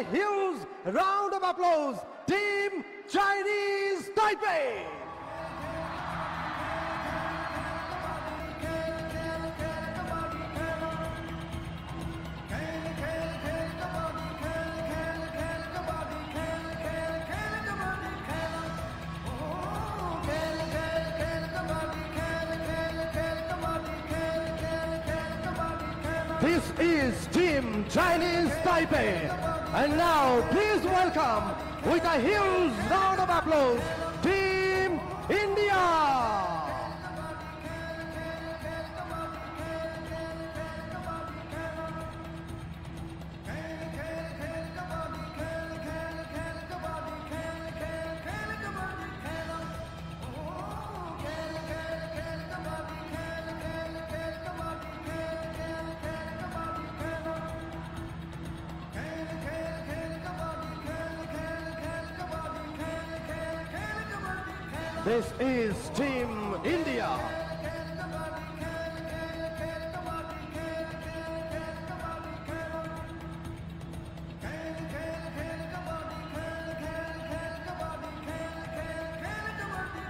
a huge round of applause, Team Chinese Taipei. This is Team Chinese Taipei. And now please welcome with a huge round of applause, Team India. This is Team India.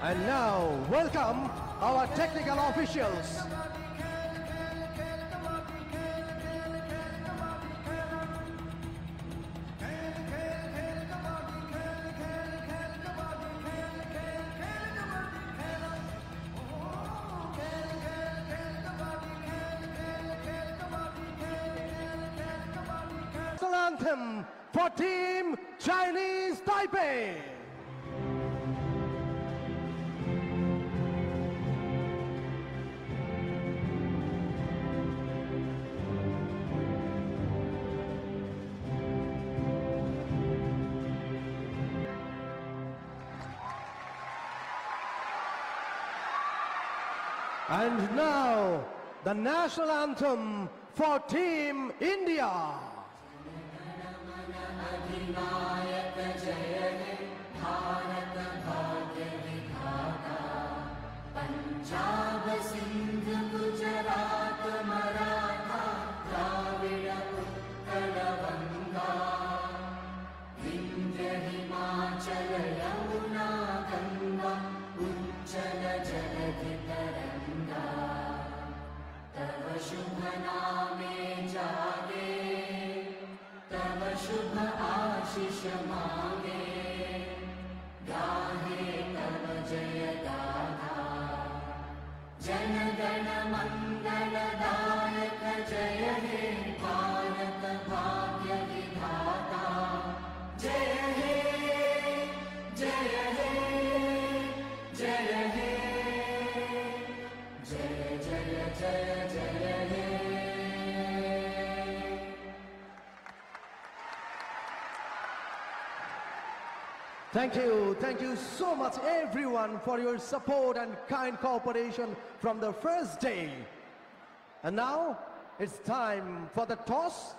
And now, welcome our technical officials. Anthem for Team Chinese Taipei. And now, the national anthem for Team India. अधिनायक जय हे भारत भाग्य विधाता पंजाब सिंध गुजरात मराठा द्राविड़ उत्कल गंगा विंध्य हिमाचल यमुना गंगा उज्जल जलधि तरंगा तव शुभ नामे जागे तव शुभ आशीष मांगे गाहे तव जय गाथा जन गण मंगल दायक जय हे भारत भाग्य विधाता जय हे जय हे जय हे जय जय जय जय हे। Thank you so much everyone for your support and kind cooperation from the first day. And now it's time for the toss,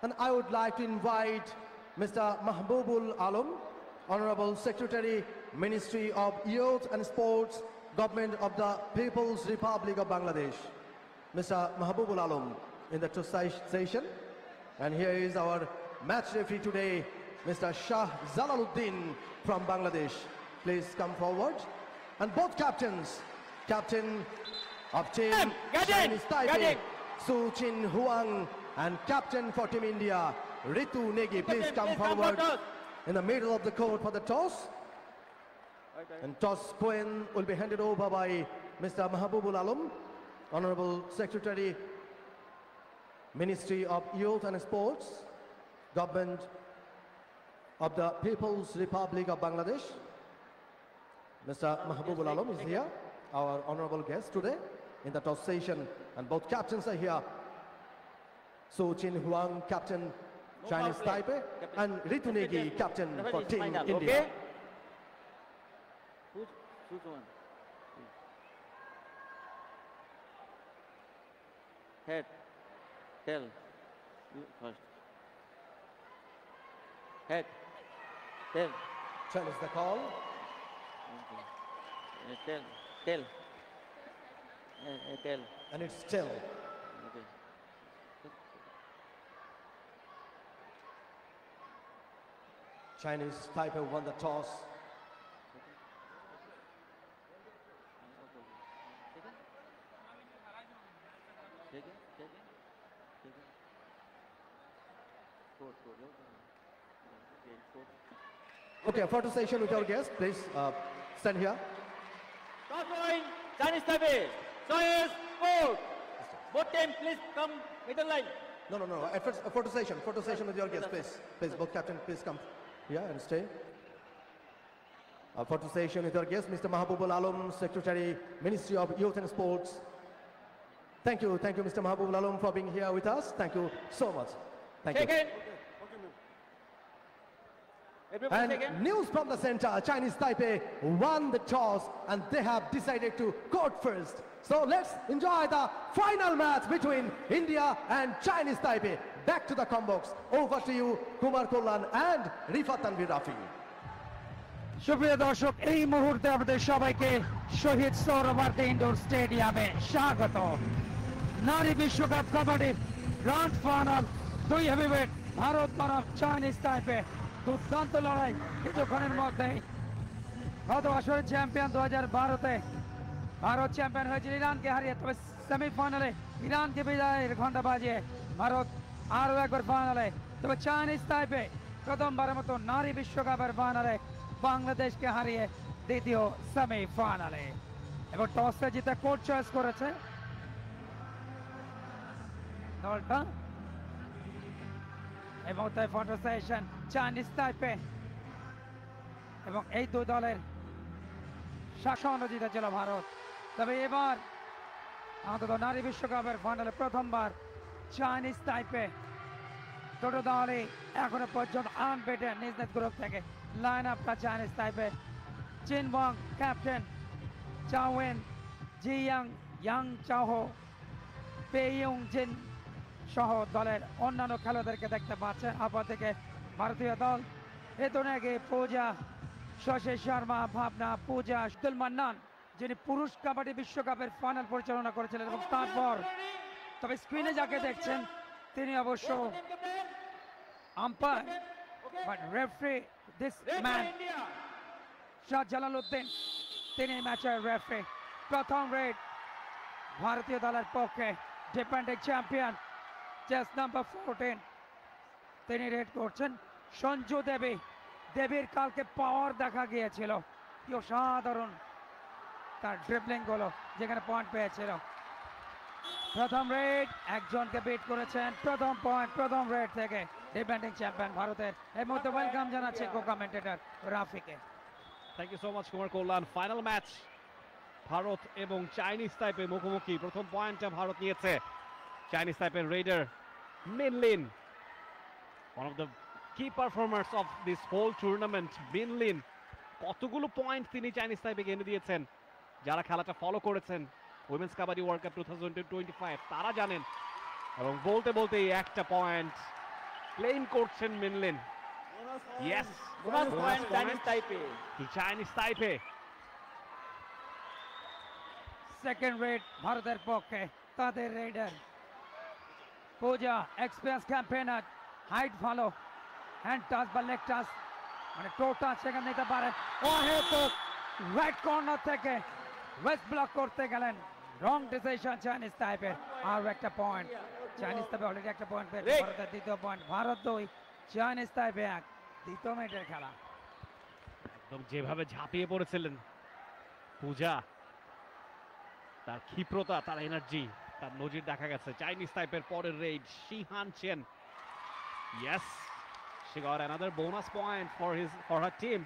and I would like to invite Mr. Mahbubul Alam, Honorable Secretary, Ministry of Youth and Sports, Government of the People's Republic of Bangladesh. Mr. Mahbubul Alam in the toss session. And here is our match referee today, Mr. Shah Jalaluddin from Bangladesh. Please come forward. And both captains, captain of Team Chinese Taipei, Su Chin Huang, and captain for Team India, Ritu Negi, please come forward in the middle of the court for the toss. And toss coin will be handed over by Mr. Mahbubul Alam, Honorable Secretary, Ministry of Youth and Sports, Government of the People's Republic of Bangladesh. Mr. Mahbubul Alam is here, our honorable guest today in the toss session, and both captains are here. Su Chin Huang, captain Chinese Taipei, and Ritu Negi, captain for Team India. Okay? Who's one? Head, tail, you first. Head, tail. Tail is the call. Okay. Tail. Tail. And it's still. Okay. Chinese Taipei won the toss. Okay, a photo session with our guest. Please stand here. Toss point, Chinese Taipei. Choice, four. Both team, please come middle line. No. At first, a photo session with your guest, please. Please, both captain, please come here and stay. A photo session with our guest, Mr. Mahabubul Alam, Secretary, Ministry of Youth and Sports. Thank you, Mr. Mahabubul Alam, for being here with us. Thank you so much. Thank you. Second. Everybody And second. news from the center, Chinese Taipei won the toss and they have decided to court first. So let's enjoy the final match between India and Chinese Taipei. Back to the combox. Over to you, Kumar Kullan and Rifat Tanvir Rafi. সুপ্রিয় দর্শক, এই মুহূর্তে আমাদের সবাইকে শহীদ Sourabharati indoor স্টেডিয়ামে স্বাগত। নারী বিশ্বকাপ কাবাডির গ্র্যান্ড ফাইনাল, দুই হেভিওয়েট ভারত বনাম চাইনিজ তাইপে। দুর্দান্ত লড়াই কিছুক্ষণের মধ্যেই। গত আসরের চ্যাম্পিয়ন 2012-তে ভারত চ্যাম্পিয়ন হয়েছিল ইরানকে হারিয়ে, তবে সেমিফাইনালে ইরানকে বিদায়ের ঘণ্টা বাজিয়ে ভারত আরও একবার ফাইনালে। তবে চাইনিজ তাইপে প্রথমবারের মতো নারী বিশ্বকাপের ফাইনালে বাংলাদেশকে হারিয়ে দ্বিতীয় সেমিফাইনালে। এবং টসে জিতে কোর্ট চয়েস করেছে দলটা। এবং তাই ফটো সেশন চাইনিজ তাইপে এবং এই দুই দলের শাসন জিতেছিল ভারত। তবে এবার অন্তত নারী বিশ্বকাপের ফাইনালে প্রথমবার চাইনিজ তাইপে দুটো দলই এখনো পর্যন্ত আনবেটেন নিজ নিজ গ্রুপ থেকে। লাইন আপটা চাইনিজ তাইপে, চিনবং ক্যাপ্টেন, চাওয়েন, জিয়াং, ইয়াং চাহো, পেইয়ং জিন সহ দলের অন্যান্য খেলোয়াড়দেরকে দেখতে পাচ্ছেন। অপরদিকে ভারতীয় দল এতনেগে পূজা, শশী শর্মা, ভাবনা, পূজা, আব্দুল মান্নান, যিনি পুরুষ কাবাডি বিশ্বকাপের ফাইনাল পরিচালনা করেছিলেন। এবং তারপর তবে স্ক্রিনে যাকে দেখছেন তিনি অবশ্য umpire, but referee this man Shah Jalaluddin, তিনি ম্যাচের রেফারি। প্রথম রেড ভারতীয় দলের পক্ষে ডিফেন্ডিং চ্যাম্পিয়ন চেস নাম্বার 14 তিনি রেড করছেন। সঞ্জু দেবী, দেবীর কালকে পাওয়ার দেখা গিয়েছিল, কি অসাধারণ তার ড্রিবলিং গুলো, যেখানে পয়েন্ট পেয়েছিল। প্রথম রেড একজনকে বিট করেছেন, প্রথম পয়েন্ট প্রথম রেড থেকে ডিফেন্ডিং চ্যাম্পিয়ন ভারতের। এই মুহূর্তে ওয়েলকাম জানাচ্ছি কো কমেন্টেটর রাফিকে। Thank you so much Kumar Kalyan. Final match Bharat এবং চাইনিজ তাইপে মুখোমুখি। প্রথম পয়েন্টটা ভারত নিয়েছে। চাইনিজ তাইপের raider Minlin, one of the key performers of this whole tournament. Minlin কতগুলো পয়েন্ট তিনি চাইনিজ তাইপেকে এনে দিয়েছেন। যারা খেলাটা ফলো করেছেন উইমেন্স কাবাডি ওয়ার্ল্ড কাপ 2025 তারা জানেন। এবং বলতে বলতে একটা পয়েন্ট ক্লেম করছেন Minlin. Yes, Bonus point, Chinese Taipei. Chinese Taipei. Second raid ভারতের পক্ষে তাদের raider Puja, experience campaigner, height ভালো, হ্যান্ড টাচ বা লেগ টাচ মানে টো টাচ সেখানে নিতে পারেন। অহেতুক রাইট কর্নার থেকে ওয়েস্ট ব্লক করতে গেলেন, রং ডিসিশন চাইনিজ তাইপের। আর একটা পয়েন্ট চাইনিজ তাইপে অলরেডি একটা পয়েন্ট পেয়েছে। ভারতের দ্বিতীয় পয়েন্ট, ভারত 2 চাইনিজ তাইপে 1। দ্বিতীয় মিনিটের খেলা। একদম যেভাবে ঝাঁপিয়ে পড়েছিলেন পূজা, তার ক্ষিপ্রতা, তার এনার্জি, তার নজির দেখা গেছে। চাইনিজ টাইপের পরের raid Shihan Chen. Yes, she got another bonus point for her team.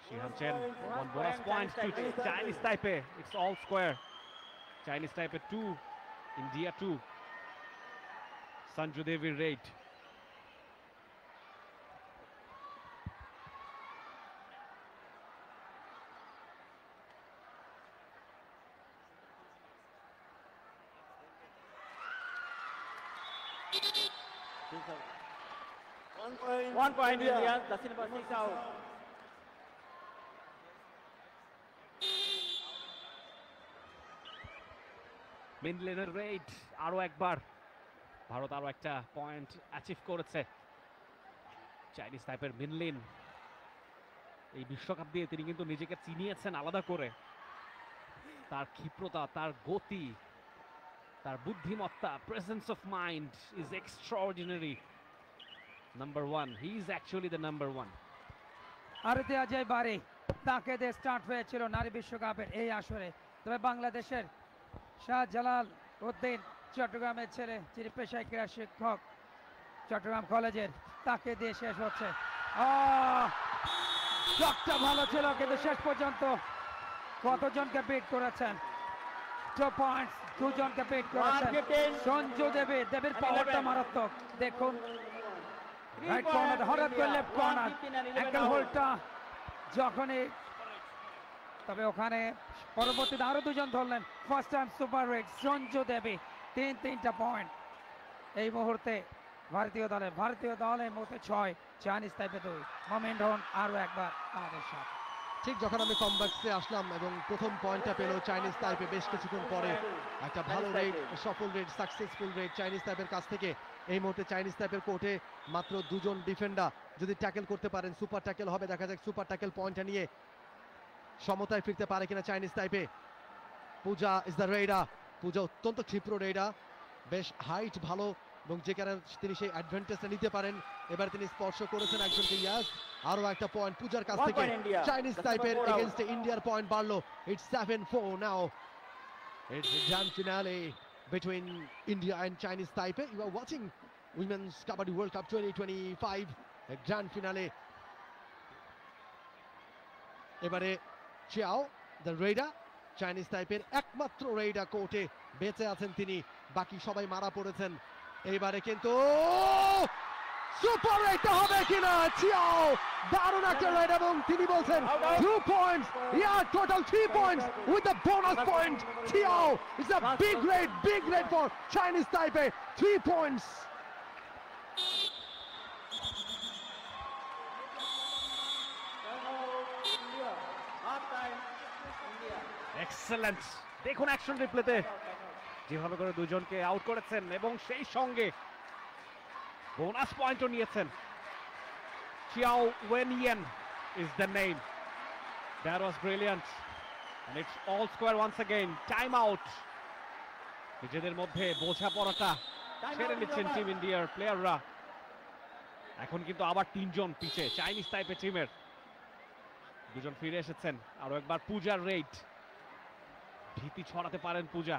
Shihan Chen, one bonus point to Chinese Taipei. It's all square. Chinese Taipei 2, India 2. Sanju Devi raid. One point India, Dasin number 6 out. মিনলিনের red আরো একবার। ভারত আরো একটা point achieve করেছে। Chinese টাইপের মিনলিন এই বিশ্বকাপ দিয়ে তিনি কিন্তু নিজেকে চিনিয়েছেন আলাদা করে। তার ক্ষিপ্রতা, তার গতি, তার বুদ্ধিমত্তা, presence of mind is extraordinary. Number one, he is actually the number one. Arati Ajay Bari তাকে দিয়ে স্টার্ট হয়েছিল নারী বিশ্বকাপের এই আসরে, তবে বাংলাদেশের শাহজালাল উদ্দিন চট্টগ্রামের ছেলে, যিনি পেশায় ক্রীড়া শিক্ষক চট্টগ্রাম কলেজের, তাকে দিয়ে শেষ হচ্ছে। শটটা ভালো ছিল কিন্তু শেষ পর্যন্ত কতজনকে বিট করেছেন? 2 পয়েন্টস, দুজনকে বিট করেছেন। 115 সঞ্জু দেবীর পাওয়ারটা মারাত্মক। দেখুন রাইট কর্নার, হঠাৎ করে লেফট কর্নার, অ্যাঙ্কেল হোল্ডটা যখনই, তবে ওখানে পরবর্তীতে আরো দুজন ধরলেন। First time super raid Sanju Devi, তিনটা পয়েন্ট এই মুহূর্তে ভারতীয় দলে মুহূর্তে 6, চাইনিজ টাইপে 2। মোমেন্ট হন আরো একবার আমাদের সাথে। ঠিক যখন আমি কমব্যাক্সে আসলাম এবং প্রথম পয়েন্টটা পেল চাইনিজ তাইপে, বেশ কিছুক্ষণ পরে একটা ভালো রেড, সফল রেড, সাকসেসফুল রেড চাইনিজ তাইপের কাছ থেকে। এই মুহূর্তে চাইনিজ তাইপের কোর্টে মাত্র 2 জন ডিফেন্ডার, যদি ট্যাকেল করতে পারেন সুপার ট্যাকেল হবে। দেখা যাক সুপার ট্যাকেল পয়েন্টটা নিয়ে সমতায় ফিরতে পারে কিনা Chinese Taipei. Puja is the raider. Puja অত্যন্ত ক্ষিপ্র রেডার, বেশ হাইট ভালো এবং যে কারণে তিনি সেই অ্যাডভান্টেজটা নিতে পারেন। এবার তিনি স্পর্শ করেছেন একজনকে। ইয়াস, আরো একটা পয়েন্ট পূজার কাছ 1 থেকে। point India. Chinese That's তাইপের number 4 out. এগেইনস্টে ইন্ডিয়ার পয়েন্ট বাড়লো। It's 7-4 now. It's the grand finale between India and Chinese Taipei. You are watching Women's Kabaddi World Cup 2025, a grand finale. এবারে চিয়াও দ্য রেডার, চাইনিজ টাইপের একমাত্র radar কোর্টে বেঁচে আছেন তিনি, বাকি সবাই মারা পড়েছেন। এইবারে কিন্তু সুপার রেডটা হবে কিনা? চিয়াও দারুণ একটা রেড এবং তিনি বলছেন 2 points, yeah, total 3 points with the bonus point. Chiao, it's a big raid for Chinese Taipei, 3 points. Excellent. দেখুন অ্যাকশন রিপ্লেতে যেভাবে করে দুজনকে আউট করেছেন এবং সেই সঙ্গে বোনাস পয়েন্টও নিয়েছেন। Chiao Wenyen is the name. That was brilliant. And it's all square once again. Time out. নিজেদের মধ্যে বোঝাপড়াটা ছেড়ে নিচ্ছেন টিম ইন্ডিয়ার প্লেয়াররা। এখন কিন্তু আবার 3 জন পিছে চাইনিজ টাইপের টিমের। 2 জন ফিরে এসেছেন। আরো একবার পূজার রেড, ভীতি ছড়াতে পারেন পূজা।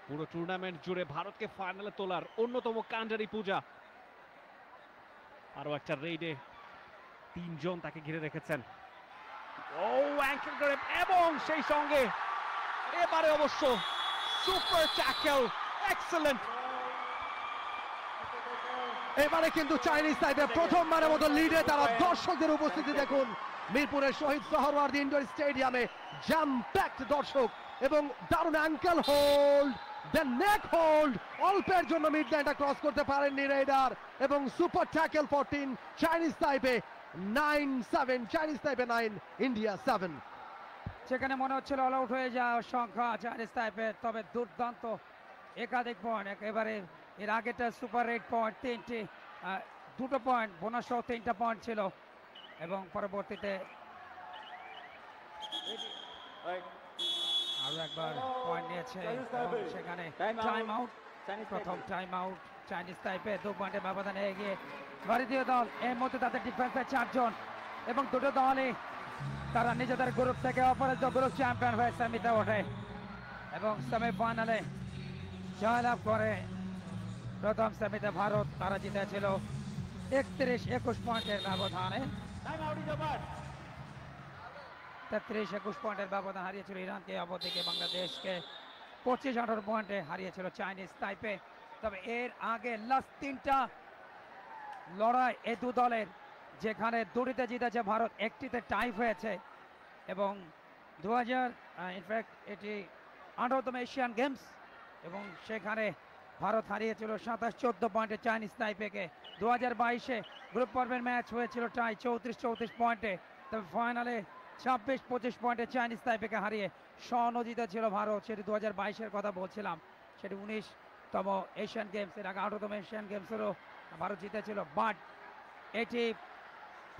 পুরো টুর্নামেন্ট জুড়ে ভারতকে ফাইনালে তোলার অন্যতম কাণ্ডারি পূজা। আরো একটা রেডে 3 জন তাকে ঘিরে রেখেছেন। ও অ্যাঙ্কেল গ্র্যাব এবং সেই সঙ্গে এবারে অবশ্য সুপার ট্যাকেল। এক্সেলেন্ট। এবারে কিন্তু চাইনিজ টাইপে প্রথমবারের মতো লিডে তারা। দর্শকদের উপস্থিতি দেখুন মিরপুরের শহীদ সোহরাওয়ার্দী ইনডোর স্টেডিয়ামে, জ্যাম প্যাকড দর্শক এবং দারুণ ankle hold, the neck hold, অল্পের জন্য মিড লাইনটা ক্রস করতে পারেননি রেডার এবং সুপার ট্যাকেল 14, চাইনিজ টাইপে 9-7, চাইনিজ টাইপে 9, ইন্ডিয়া 7। সেখানে মনে হচ্ছিল অল আউট হয়ে যাওয়ার সংখ্যা চাইনিজ টাইপের, তবে দুর্দান্ত একাধিক পয়েন্ট। একেবারে এর আগেটা সুপার রেড পয়েন্ট 3টি, 2টো পয়েন্ট বোনাস সহ 3টা পয়েন্ট ছিল এবং পরবর্তীতে আরো একবার পয়েন্ট নিয়েছে এবং সেখানে টাইম আউট, প্রথম টাইম আউট চাইনিজ টাইপে। 2 পয়েন্টের ব্যবধানে এগিয়ে ভারতীয় দল। এর মধ্যে তাদের ডিফেন্সে 4 জন এবং দুটো দলই তারা নিজেদের গ্রুপ থেকে অপরাজিত গ্রুপ চ্যাম্পিয়ন হয়ে সেমিতে ওঠে এবং সেমিফাইনালে জয়লাভ করে। প্রথম সেমিতে ভারত, তারা জিতেছিল 31-21 পয়েন্টের ব্যবধানে। 33-21 পয়েন্টের ব্যবধান হারিয়েছিল ইরানকে, অপরদিকে বাংলাদেশকে 25-18 পয়েন্টে হারিয়েছিল চাইনিজ টাইপে। তবে এর আগে লাস্ট 3টা লড়াই এই 2 দলের, যেখানে 2টিতে জিতেছে ভারত, 1টিতে টাই হয়েছে এবং 2000 ইনফ্যাক্ট এটি 18তম এশিয়ান গেমস এবং সেখানে ভারত হারিয়েছিল 27-14 পয়েন্টে চাইনিজ তাইপেকে। 2022-এ গ্রুপ পর্বের ম্যাচ হয়েছিল টাই 34-34 পয়েন্টে, তবে ফাইনালে 26-25 পয়েন্টে চাইনিজ তাইপেকে হারিয়ে স্বর্ণ জিতেছিল ভারত। সেটি 2022-এর কথা বলছিলাম, সেটি 19তম এশিয়ান গেমস। এর আগে 18তম এশিয়ান গেমসেরও ভারত জিতেছিল, বাট এটি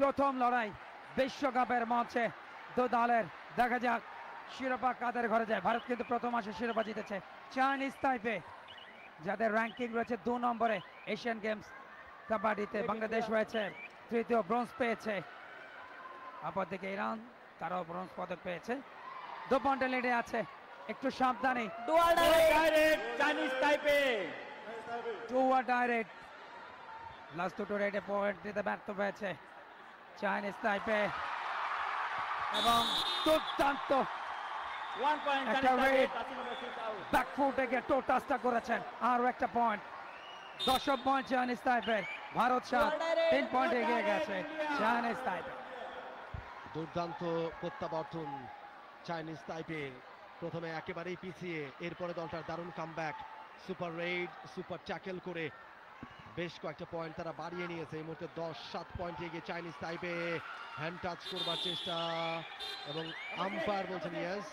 প্রথম লড়াই বিশ্বকাপের মঞ্চে দু দলের। দেখা যাক শিরোপা কাদের ঘরে যায়। ভারত কিন্তু প্রথম আসে শিরোপা জিতেছে। চাইনিজ তাইপে যাদের র্যাঙ্কিং রয়েছে 2 নম্বরে এশিয়ান গেমস কাবাডিতে, বাংলাদেশ রয়েছে তৃতীয়, ব্রোঞ্জ পেয়েছে। অপরদিকে ইরান, তারাও ব্রোঞ্জ পদক পেয়েছে। 2 পয়েন্টে লিডে আছে, একটু সাবধানে। Dual direct Chinese Taipei. 2 direct, last দুটো রেডে পয়েন্ট দিতে ব্যর্থ হয়েছে চাইনিজ তাইপে এবং দুর্দান্ত 1 point একটা Chinese Taipei. red. Touching number 6 out. ব্যাকফুটে গিয়ে টো টাচটা করেছেন। আরও একটা point, 10 point Chinese তাইপে। Bharat 7, 3 point এগিয়ে গেছে চাইনিজ তাইপে। দুর্দান্ত প্রত্যাবর্তন চাইনিজ তাইপের। প্রথমে একেবারেই পিছিয়ে, এরপরে দলটার দারুণ comeback, super red, super tackle করে বেশ কয়েকটা পয়েন্ট তারা বাড়িয়ে নিয়েছে। এই মুহূর্তে 10-7 পয়েন্ট এগিয়ে চাইনিজ তাইপে। হ্যান্ড টাচ করবার চেষ্টা এবং আম্পায়ার বলছেন ইয়েস,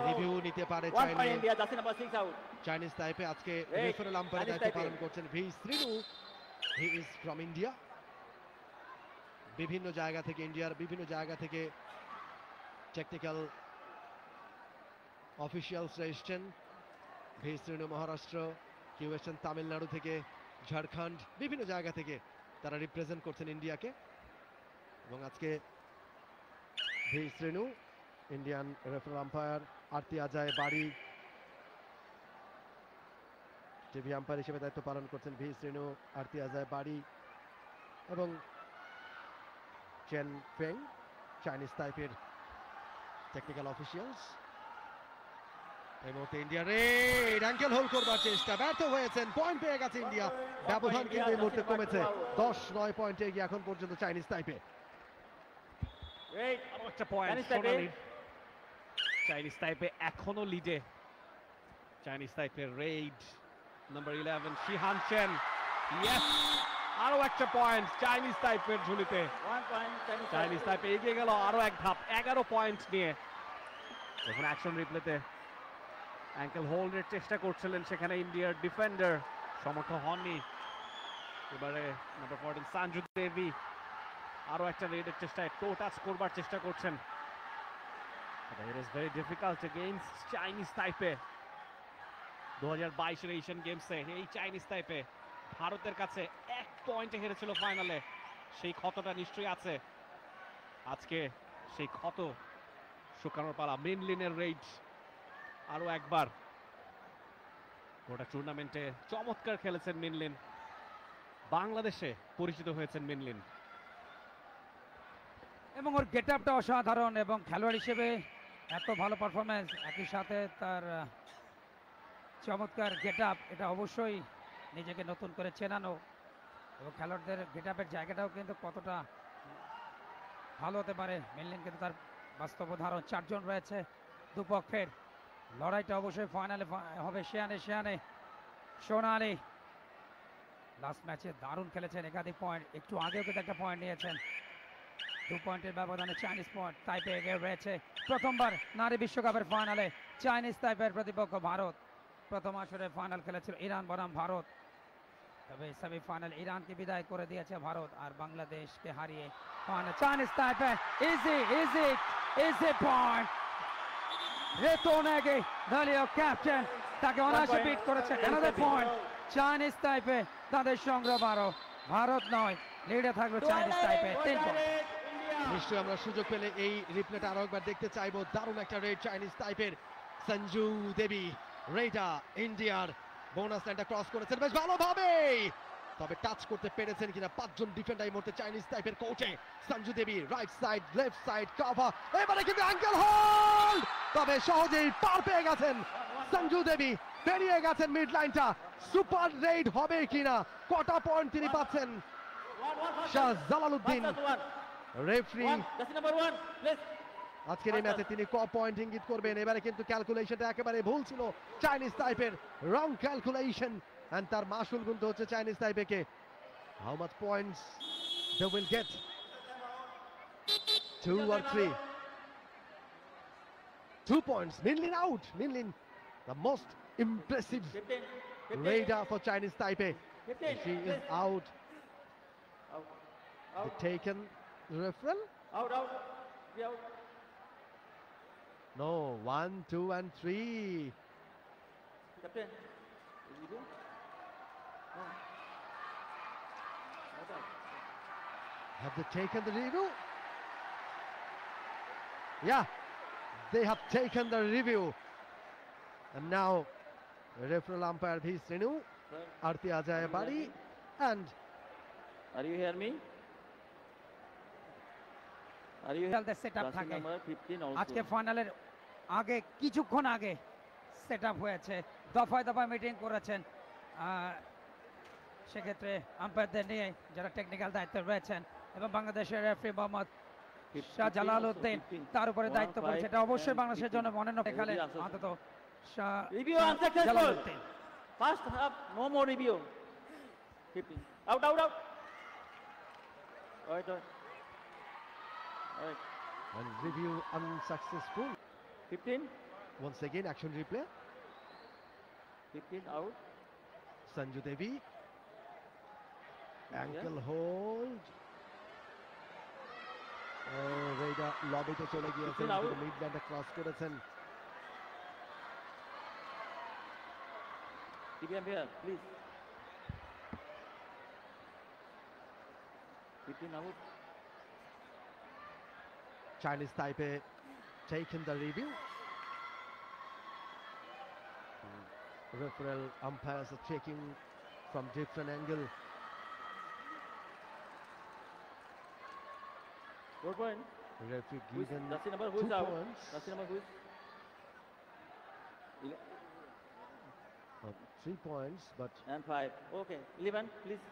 রিভিউ নিতে পারে 1 point Chinese India. Touching number 6 out. Chinese তাইপে। আজকে Red, রেফারেল আম্পায়ারের Chinese দায়িত্ব Taipei. পালন করছেন V Srinu. He is from India. বিভিন্ন জায়গা থেকে, ইন্ডিয়ার বিভিন্ন জায়গা থেকে টেকনিক্যাল অফিসিয়ালসরা এসছেন। ভি শ্রীনু মহারাষ্ট্র, কেউ এসছেন তামিলনাড়ু থেকে, ঝাড়খণ্ড, বিভিন্ন জায়গা থেকে তারা রিপ্রেজেন্ট করছেন ইন্ডিয়াকে। এবং আজকে V Srinu, Indian referral umpire Arati Ajay Bari TV umpire হিসেবে দায়িত্ব পালন করছেন ভি শ্রীনু, আরতি আজায় বাড়ি এবং চেন ফেং, চাইনিজ তাইপের টেকনিক্যাল অফিসিয়ালস। এই মুহূর্তে ইন্ডিয়া রেড অ্যাঙ্কেল হোল্ড করবার চেষ্টা, ব্যর্থ হয়েছেন। পয়েন্ট পেয়ে গেছে ইন্ডিয়া। ব্যবধান কিন্তু এই মুহূর্তে কমেছে 10-9 পয়েন্টে এগিয়ে এখন পর্যন্ত চাইনিজ তাইপে। Wait. আরো একটা point Chinese Taipei. Sonali. Chinese Taipei এখনো লিডে। Chinese Taipei raid number 11 Shihan Chen. Yes, আরো একটা পয়েন্ট চাইনিজ তাইপের ঝুলিতে। 1 point Chinese Chinese Taipei. Taipei এগিয়ে গেল আরো এক ধাপ, 11 পয়েন্ট নিয়ে। এখন অ্যাকশন রিপ্লেতে অ্যাঙ্কেল হোল্ডের চেষ্টা করছিলেন সেখানে ইন্ডিয়ার ডিফেন্ডার, সমর্থ হননি। এবারে নাম্বার 14 সঞ্জু দেবী আরো একটা রেডের চেষ্টায় টো টাচ করবার চেষ্টা করছেন। It is very difficult against Chinese তাইপে। 2022 Asian গেমসে এই চাইনিজ তাইপে ভারতের কাছে 1 পয়েন্টে হেরেছিল ফাইনালে। সেই ক্ষতটা নিশ্চয়ই আছে। আজকে সেই ক্ষত শুকানোর পালা। মিনলিনের রেড আরো একবার। গোটা টুর্নামেন্টে চমৎকার খেলেছেন মিনলিন, বাংলাদেশে পরিচিত হয়েছেন মিনলিন। এবং ওর গেট আপটা অসাধারণ এবং খেলোয়াড় হিসেবে এত ভালো পারফরমেন্স, একই সাথে তার চমৎকার গেট আপ, এটা অবশ্যই নিজেকে নতুন করে চেনানো। এবং খেলোয়াড়দের গেট আপের জায়গাটাও কিন্তু কতটা ভালো হতে পারে মিনলিন কিন্তু তার বাস্তব উদাহরণ। 4 জন রয়েছে দুপক্ষের। লড়াইটা অবশ্যই ফাইনালে হবে শিয়ানে সোনালি। লাস্ট ম্যাচে দারুণ খেলেছেন, একাধিক পয়েন্ট, একটু আগেও কিন্তু একটা পয়েন্ট নিয়েছেন। 2 পয়েন্টের ব্যবধানে চাইনিজ পয়েন্ট তাইপে এগিয়ে রয়েছে। প্রথমবার নারী বিশ্বকাপের ফাইনালে চাইনিজ তাইপের প্রতিপক্ষ ভারত। প্রথম আসরে ফাইনাল খেলেছিল ইরান বনাম ভারত, তবে সেমিফাইনাল ইরানকে বিদায় করে দিয়েছে ভারত আর বাংলাদেশকে হারিয়ে final Chinese Taipei. Easy point. রেতোনেগি দলীয় ক্যাপ্টেন তাকে অনায়াসে বিট করেছেন। অ্যানাদার পয়েন্ট চাইনিজ তাইপে, তাদের সংগ্রহ 12, ভারত 9। লিডে থাকলো চাইনিজ তাইপে 3 পয়েন্ট। নিশ্চয়ই আমরা সুযোগ পেলে এই রিপ্লেটা আরো একবার দেখতে চাইবো। দারুণ একটা রেড চাইনিজ তাইপের। সঞ্জু দেবী রেডা ইন্ডিয়ার বোনাস লাইনটা ক্রস করেছেন বেশ ভালোভাবে, তবে টাচ করতে পেরেছেন কিনা 5 জন ডিফেন্ডার এই মুহূর্তে চাইনিজ তাইপের কোচে। Sanju Devi right side, left side cover, এবারে কিন্তু অ্যাঙ্কেল হোল্ড, তবে সহজেই পার পেয়ে গেছেন সঞ্জু দেবী, পেরিয়ে গেছেন মিড লাইনটা। সুপার রেড হবে কিনা, কটা পয়েন্ট তিনি পাচ্ছেন? Shah Jalaluddin referee Touching number 1, please. আজকের এই ম্যাচে তিনি ক পয়েন্ট ইঙ্গিত করবেন। এবারে কিন্তু ক্যালকুলেশনটা একেবারে ভুল ছিল চাইনিজ তাইপের, রং ক্যালকুলেশন, এন্ড তার মাসুল কিন্তু হচ্ছে চাইনিজ তাইপেকে। How much points they will get? 2 or 3? 2 points. Minlin out. Minlin, the most impressive 15. radar for Chinese Taipei. 15. She is please. out. Out. The Out. taken referral. Out. Out. Be out. No, 1, 2, and 3. Captain. Is he good? No. Not out. Have they taken the review? Yeah, they have taken the review. And now, referral umpire V. Srinu, Sir, Arti Ajay Bari, and are you hear me? Are you খেলতে set up Jersey থাকে number 15 also. আজকে ফাইনালের আগে কিছুক্ষণ আগে set up হয়েছে, দফায় দফায় মিটিং করেছেন সেক্ষেত্রে আম্পায়ারদের নিয়ে যারা টেকনিক্যাল দায়িত্বে রয়েছেন এবং বাংলাদেশের রেফারি মোহাম্মদ শাহ জালাল উদ্দিন তার উপরে দায়িত্ব পড়েছে। এটা অবশ্যই বাংলাদেশের জন্য মনোনয়ন খেলে অন্তত Shah Review Jalal unsuccessful. Uddin. First half, no more review. 15. Out. Out. Right. Right. and review unsuccessful. 15. Once again, action replay. 15 out. Sanju Devi, Yeah. ankle hold. Raider লবিতে চলে গিয়েছেন, Out. মিডল্যান্ডে ক্রস করেছেন। TVM here, please. 15 out. Chinese Taipei taken the review. Referral umpires are checking from different angle. 4 point. Referee Who is, given that's the number who 2 is out. points. That's the number who is. 3 points, but And 5. Okay. 11, please.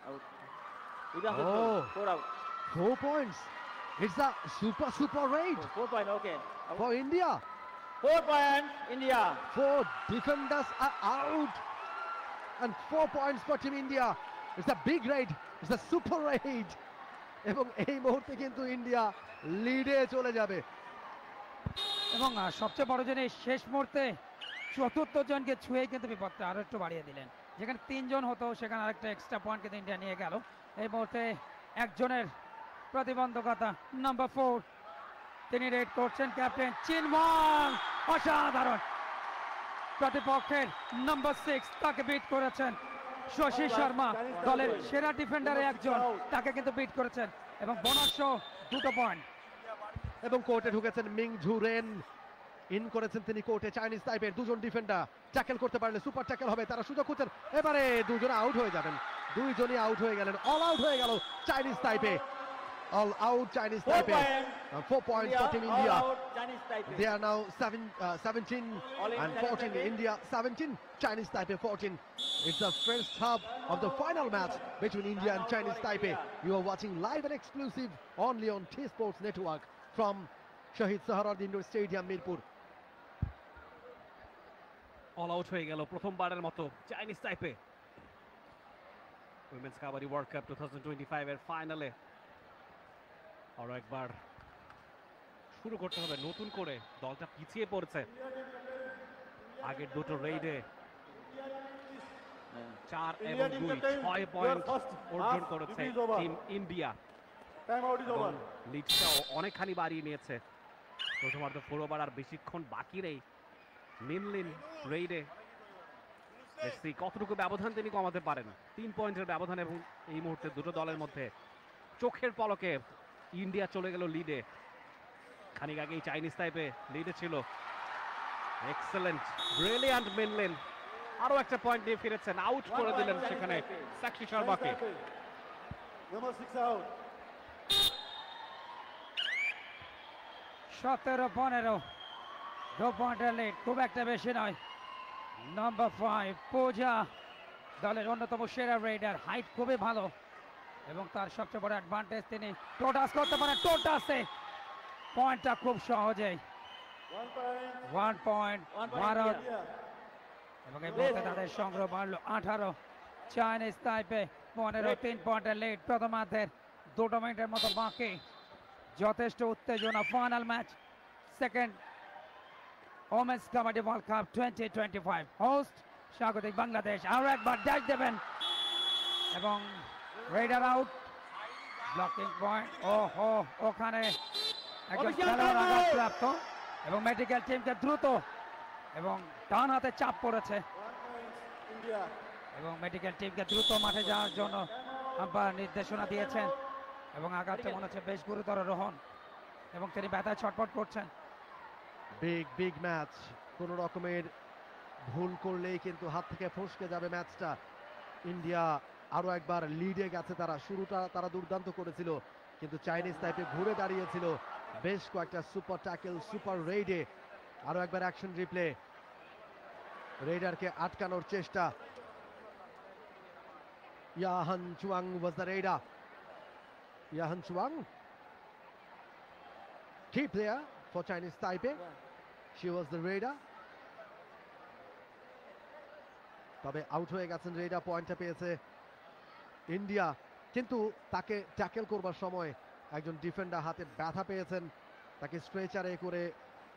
Out. Oh. 4 out. 4 points. It's a super raid 4 point, okay. Out. for India. 4 point, India. 4 defenders are out, and 4 points for Team India. It's a big raid. It's a super raid. এবং এই মুহূর্তে কিন্তু India লিডে চলে যাবে। এবং সবচেয়ে বড় জিনিস শেষ মুহূর্তে চতুর্থ জনকে ছুঁয়ে কিন্তু বিপদটা আরো একটু বাড়িয়ে দিলেন। যেখানে 3 জন হতো সেখানে আরেকটা এক্সট্রা পয়েন্ট কিন্তু ইন্ডিয়া নিয়ে গেল। এই মুহূর্তে একজনের প্রতিবন্ধকতা নাম্বার 4 তিনি রেড করছেন ক্যাপ্টেন চিনওয়াং, অসাধারণ প্রতিপক্ষের নাম্বার 6 তাকে বিট করেছেন। শশী শর্মা দলের সেরা ডিফেন্ডারে একজন, তাকে কিন্তু বিট করেছেন এবং বোনাস 2 পয়েন্ট। এবং কোর্টে ঢুকেছেন মিং ঝু রেন, ইন করেছেন তিনি কোর্টে। চাইনিজ টাইপের দুজন ডিফেন্ডার ট্যাকেল করতে পারলে সুপার ট্যাকেল হবে, তারা সুযোগ খুঁজছেন। এবারে দুজনে আউট হয়ে যাবেন, দুইজনই আউট হয়ে গেলেন, অল আউট হয়ে গেল চাইনিজ টাইপে। All out Chinese 4 Taipei. point. 4 points for Team All India. out, Chinese Taipei. They are now 17 All in and Chinese 14. Taipei. India 17, Chinese Taipei 14. It's the first half of the final match between India and Chinese Taipei. You are watching live and exclusive only on T Sports Network from Shahid Sohrawardi Indoor Stadium, Mirpur. All out হয়ে গেল প্রথমবারের মতো Chinese টাইপে women's kabaddi world cup 2025 এর ফাইনালে। আরো একবার শুরু করতে হবে নতুন করে, দলটা পিছিয়ে পড়েছে। আগের দুটো রেইডে 4 এবং 2 6 পয়েন্ট অর্জন করেছে টিম ইন্ডিয়া। লিডটাও অনেকখানি বাড়িয়ে নিয়েছে। প্রথমার্ধ 4 ওভার আর বেশিক্ষণ বাকি নেই। মিনলিন রেইডে দেখছি কতটুকু ব্যবধান তিনি কমাতে পারেন। 3 পয়েন্টের ব্যবধান এবং এই মুহূর্তে দুটো দলের মধ্যে চোখের পলকে ইন্ডিয়া চলে গেল লিডে। খানিক আগেই চাইনিজ টাইপে লিডে ছিল। এক্সেলেন্ট, ব্রিলিয়ান্ট মিনলিন আরো একটা পয়েন্ট নিয়ে ফিরেছেন, আউট করে দিলেন সেখানে সাক্ষী শর্মাকে। Number 6 out. 17-15 2 পয়েন্টের লিড, খুব একটা বেশি নয়। নাম্বার 5 পূজা দলের অন্যতম সেরা রেডার, হাইট খুবই ভালো এবং তার সবচেয়ে বড় অ্যাডভান্টেজ তিনি টোটাস করতে পারেন। টোটাসে পয়েন্টটা খুব সহজেই 1 point. 1 point 1 point Bharat India. এবং এই মুহূর্তে তাদের সংগ্রহ বাড়লো 18। চাইনিজ টাইপে 15, 3 পয়েন্টের লিড। প্রথমার্ধের 2 মিনিটের মতো বাকি, যথেষ্ট উত্তেজনা। Final match second women's kabaddi world cup 2025, host স্বাগতিক বাংলাদেশ। আরো একবার ড্যাশ দেবেন এবং রেডার আউট। ব্লকিং পয়েন্ট, ওহো, ওখানে একজন খেলোয়াড় আঘাতপ্রাপ্ত এবং মেডিকেল টিমকে দ্রুত এবং ডান হাতে চাপ পড়েছে 1 point, India. এবং মেডিকেল টিমকে দ্রুত মাঠে যাওয়ার জন্য আম্পায়ার নির্দেশনা দিয়েছেন এবং আঘাতটা মনে হচ্ছে বেশ গুরুতর রোহন এবং তিনি ব্যথায় ছটফট করছেন। বিগ ম্যাচ, কোনো রকমের ভুল করলেই কিন্তু হাত থেকে ফসকে যাবে ম্যাচটা। ইন্ডিয়া আরো একবার লিডে গেছে, তারা শুরুটা তারা দুর্দান্ত করেছিল, কিন্তু চাইনিজ টাইপে ঘুরে দাঁড়িয়েছিল বেশ কয়েকটা সুপার ট্যাকেল, সুপার রেইডে। আরো একবার অ্যাকশন রিপ্লে, রেইডারকে আটকানোর চেষ্টা। ইয়াহান Cheung was the raider. Yahan Chuang, key player for Chinese Taipei. She was the raider. তবে আউট হয়ে গেছেন রেইডার, পয়েন্টটা পেয়েছে ইন্ডিয়া, কিন্তু তাকে ট্যাকেল করবার সময় একজন ডিফেন্ডার হাতে ব্যথা পেয়েছেন, তাকে স্ট্রেচারে করে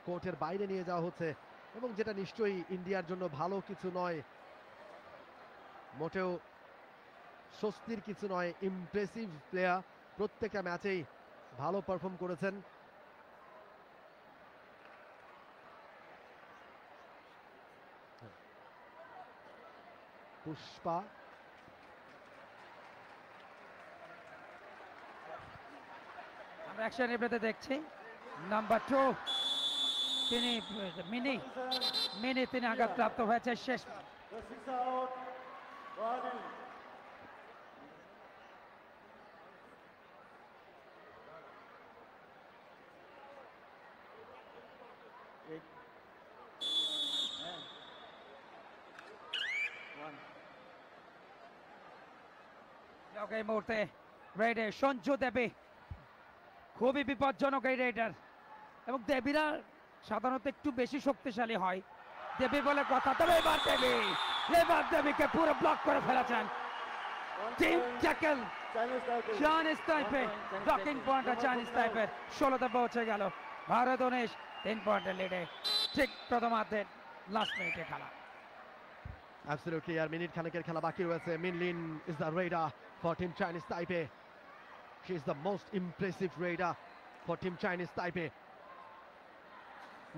কোর্টের বাইরে নিয়ে যাওয়া হচ্ছে এবং যেটা নিশ্চয়ই ইন্ডিয়ার জন্য ভালো কিছু নয়, মোটেও স্বস্তির কিছু নয়। ইমপ্রেসিভ প্লেয়ার, প্রত্যেকটা ম্যাচেই ভালো পারফর্ম করেছেন। পুষ্পা, আমরা অ্যাকশন রিপ্লেতে দেখছি নাম্বার 2 তিনি মিনি তিনি আঘাতপ্রাপ্ত হয়েছে শেষ। The 6 out. Body. এই মুহূর্তে রেডে সঞ্জু দেবী, খুবই বিপজ্জনক এই রেডার এবং দেবীরা সাধারণত একটু বেশি শক্তিশালী হয়, দেবী বলে কথা। তবে এবার দেবীকে পুরো ব্লক করে ফেলেছেন। Team tackle Chinese Taipei. Chinese তাইপে, blocking পয়েন্টটা চাইনিজ তাইপের 16তে পৌঁছে গেল। ভারত 19 3 পয়েন্টের লিডে ঠিক প্রথমার্ধের লাস্ট মিনিটে খেলা। অ্যাবসলিউটলি, আর মিনিট খানেকের খেলা বাকি রয়েছে। Minlin is the raider for team Chinese Taipei. She is the most impressive raider for team Chinese Taipei.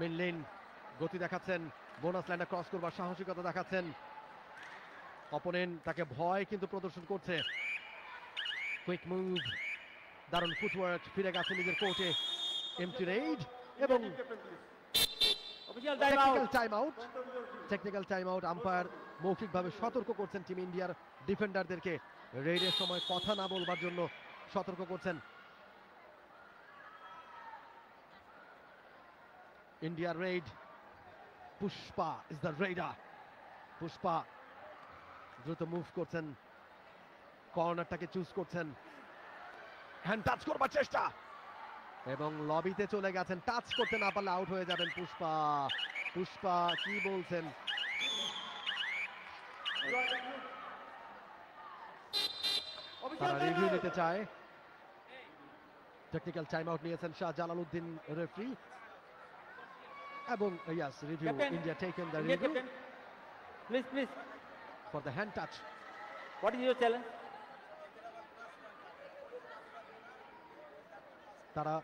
Minlin গতি দেখাচ্ছেন, বোনাস লাইনটা ক্রস করবার সাহসিকতা দেখাচ্ছেন। অপোনেন্ট তাকে ভয় কিন্তু প্রদর্শন করছে। কুইক মুভ, দারুণ ফুটওয়ার্ক, ফিরে গেছে নিজের কোর্টে। এমটি রেইড এবং Official time out. Technical time out. Umpire মৌখিকভাবে সতর্ক করছেন টিম ইন্ডিয়ার ডিফেন্ডারদেরকে, রেইডের সময় কথা না বলবার জন্য সতর্ক করছেন। ইন্ডিয়ার Raid, Pushpa is the Raider. Pushpa দ্রুত মুভ করছেন, কর্নারটাকে চুজ করছেন, হ্যান্ড টাচ করবার চেষ্টা এবং লবিতে চলে গেছেন। টাচ করতে না পারলে আউট হয়ে যাবেন পুষ্পা। পুষ্পা কি বলছেন? তারা রিভিউ নিতে চায়। টেকনিক্যাল টাইম আউট নিয়েছেন শাহ জালালউদ্দিন রেফারি এবং yes review. Captain. India taken the India review captain. Please. For the hand touch. What is your challenge? তারা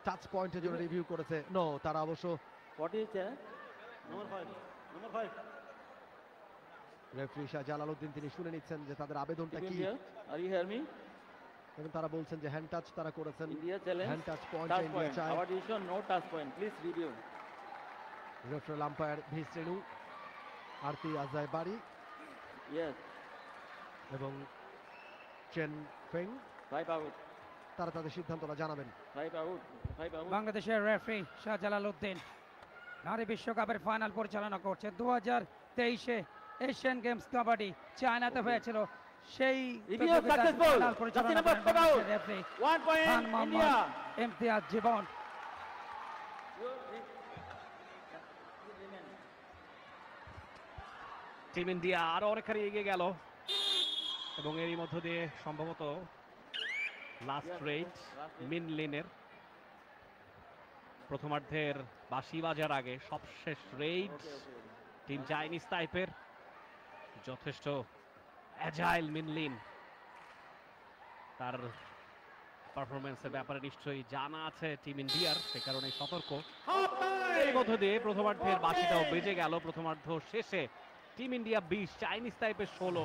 টাচ পয়েন্টের জন্য রিভিউ করেছে। নো, তারা অবশ্য What is your challenge? Number 5. Number 5. Referee Shah Jalaluddin তিনি শুনে নিচ্ছেন যে তাদের আবেদনটা Team কি, India, are you hear me? এবং তারা বলছেন যে হ্যান্ড টাচ তারা করেছেন। India challenge. Hand touch point Touch India point. চায়। Our decision, no touch point. Please review. Referral umpire V Srinu, Arati Ajay Bari Yes. এবং চেন ফেং, 5 out. তারা তাদের সিদ্ধান্তটা জানাবেন। 5 out. 5 out. বাংলাদেশের রেফারি শাহজালালউদ্দিন নারী বিশ্বকাপের ফাইনাল পরিচালনা করছে। 2023-এ এশিয়ান গেমস কাবাডি চায়নাতে হয়েছিল, সেই Review প্রতিযোগিতার successful. ফাইনাল পরিচালনা Just number করেন 5 out. বাংলাদেশের referee 1 point. Khan Mohammad India. Imtiaz জীবন। টিম ইন্ডিয়া আরো অনেকখানি এগিয়ে গেল এবং এরই মধ্য দিয়ে সম্ভবত লাস্ট রেড মিনলিনের প্রথমার্ধের বাঁশি বাজার আগে সবশেষ রেড টিম চাইনিজ টাইপের যথেষ্ট অ্যাজাইল মিনলিন, তার পারফরমেন্সের ব্যাপারে নিশ্চয়ই জানা আছে টিম ইন্ডিয়ার, সে কারণে সতর্ক। এর মধ্য দিয়ে প্রথমার্ধের বাকিটাও বেজে গেল। প্রথমার্ধ শেষে টিম ইন্ডিয়া 20, চাইনিজ টাইপের 16।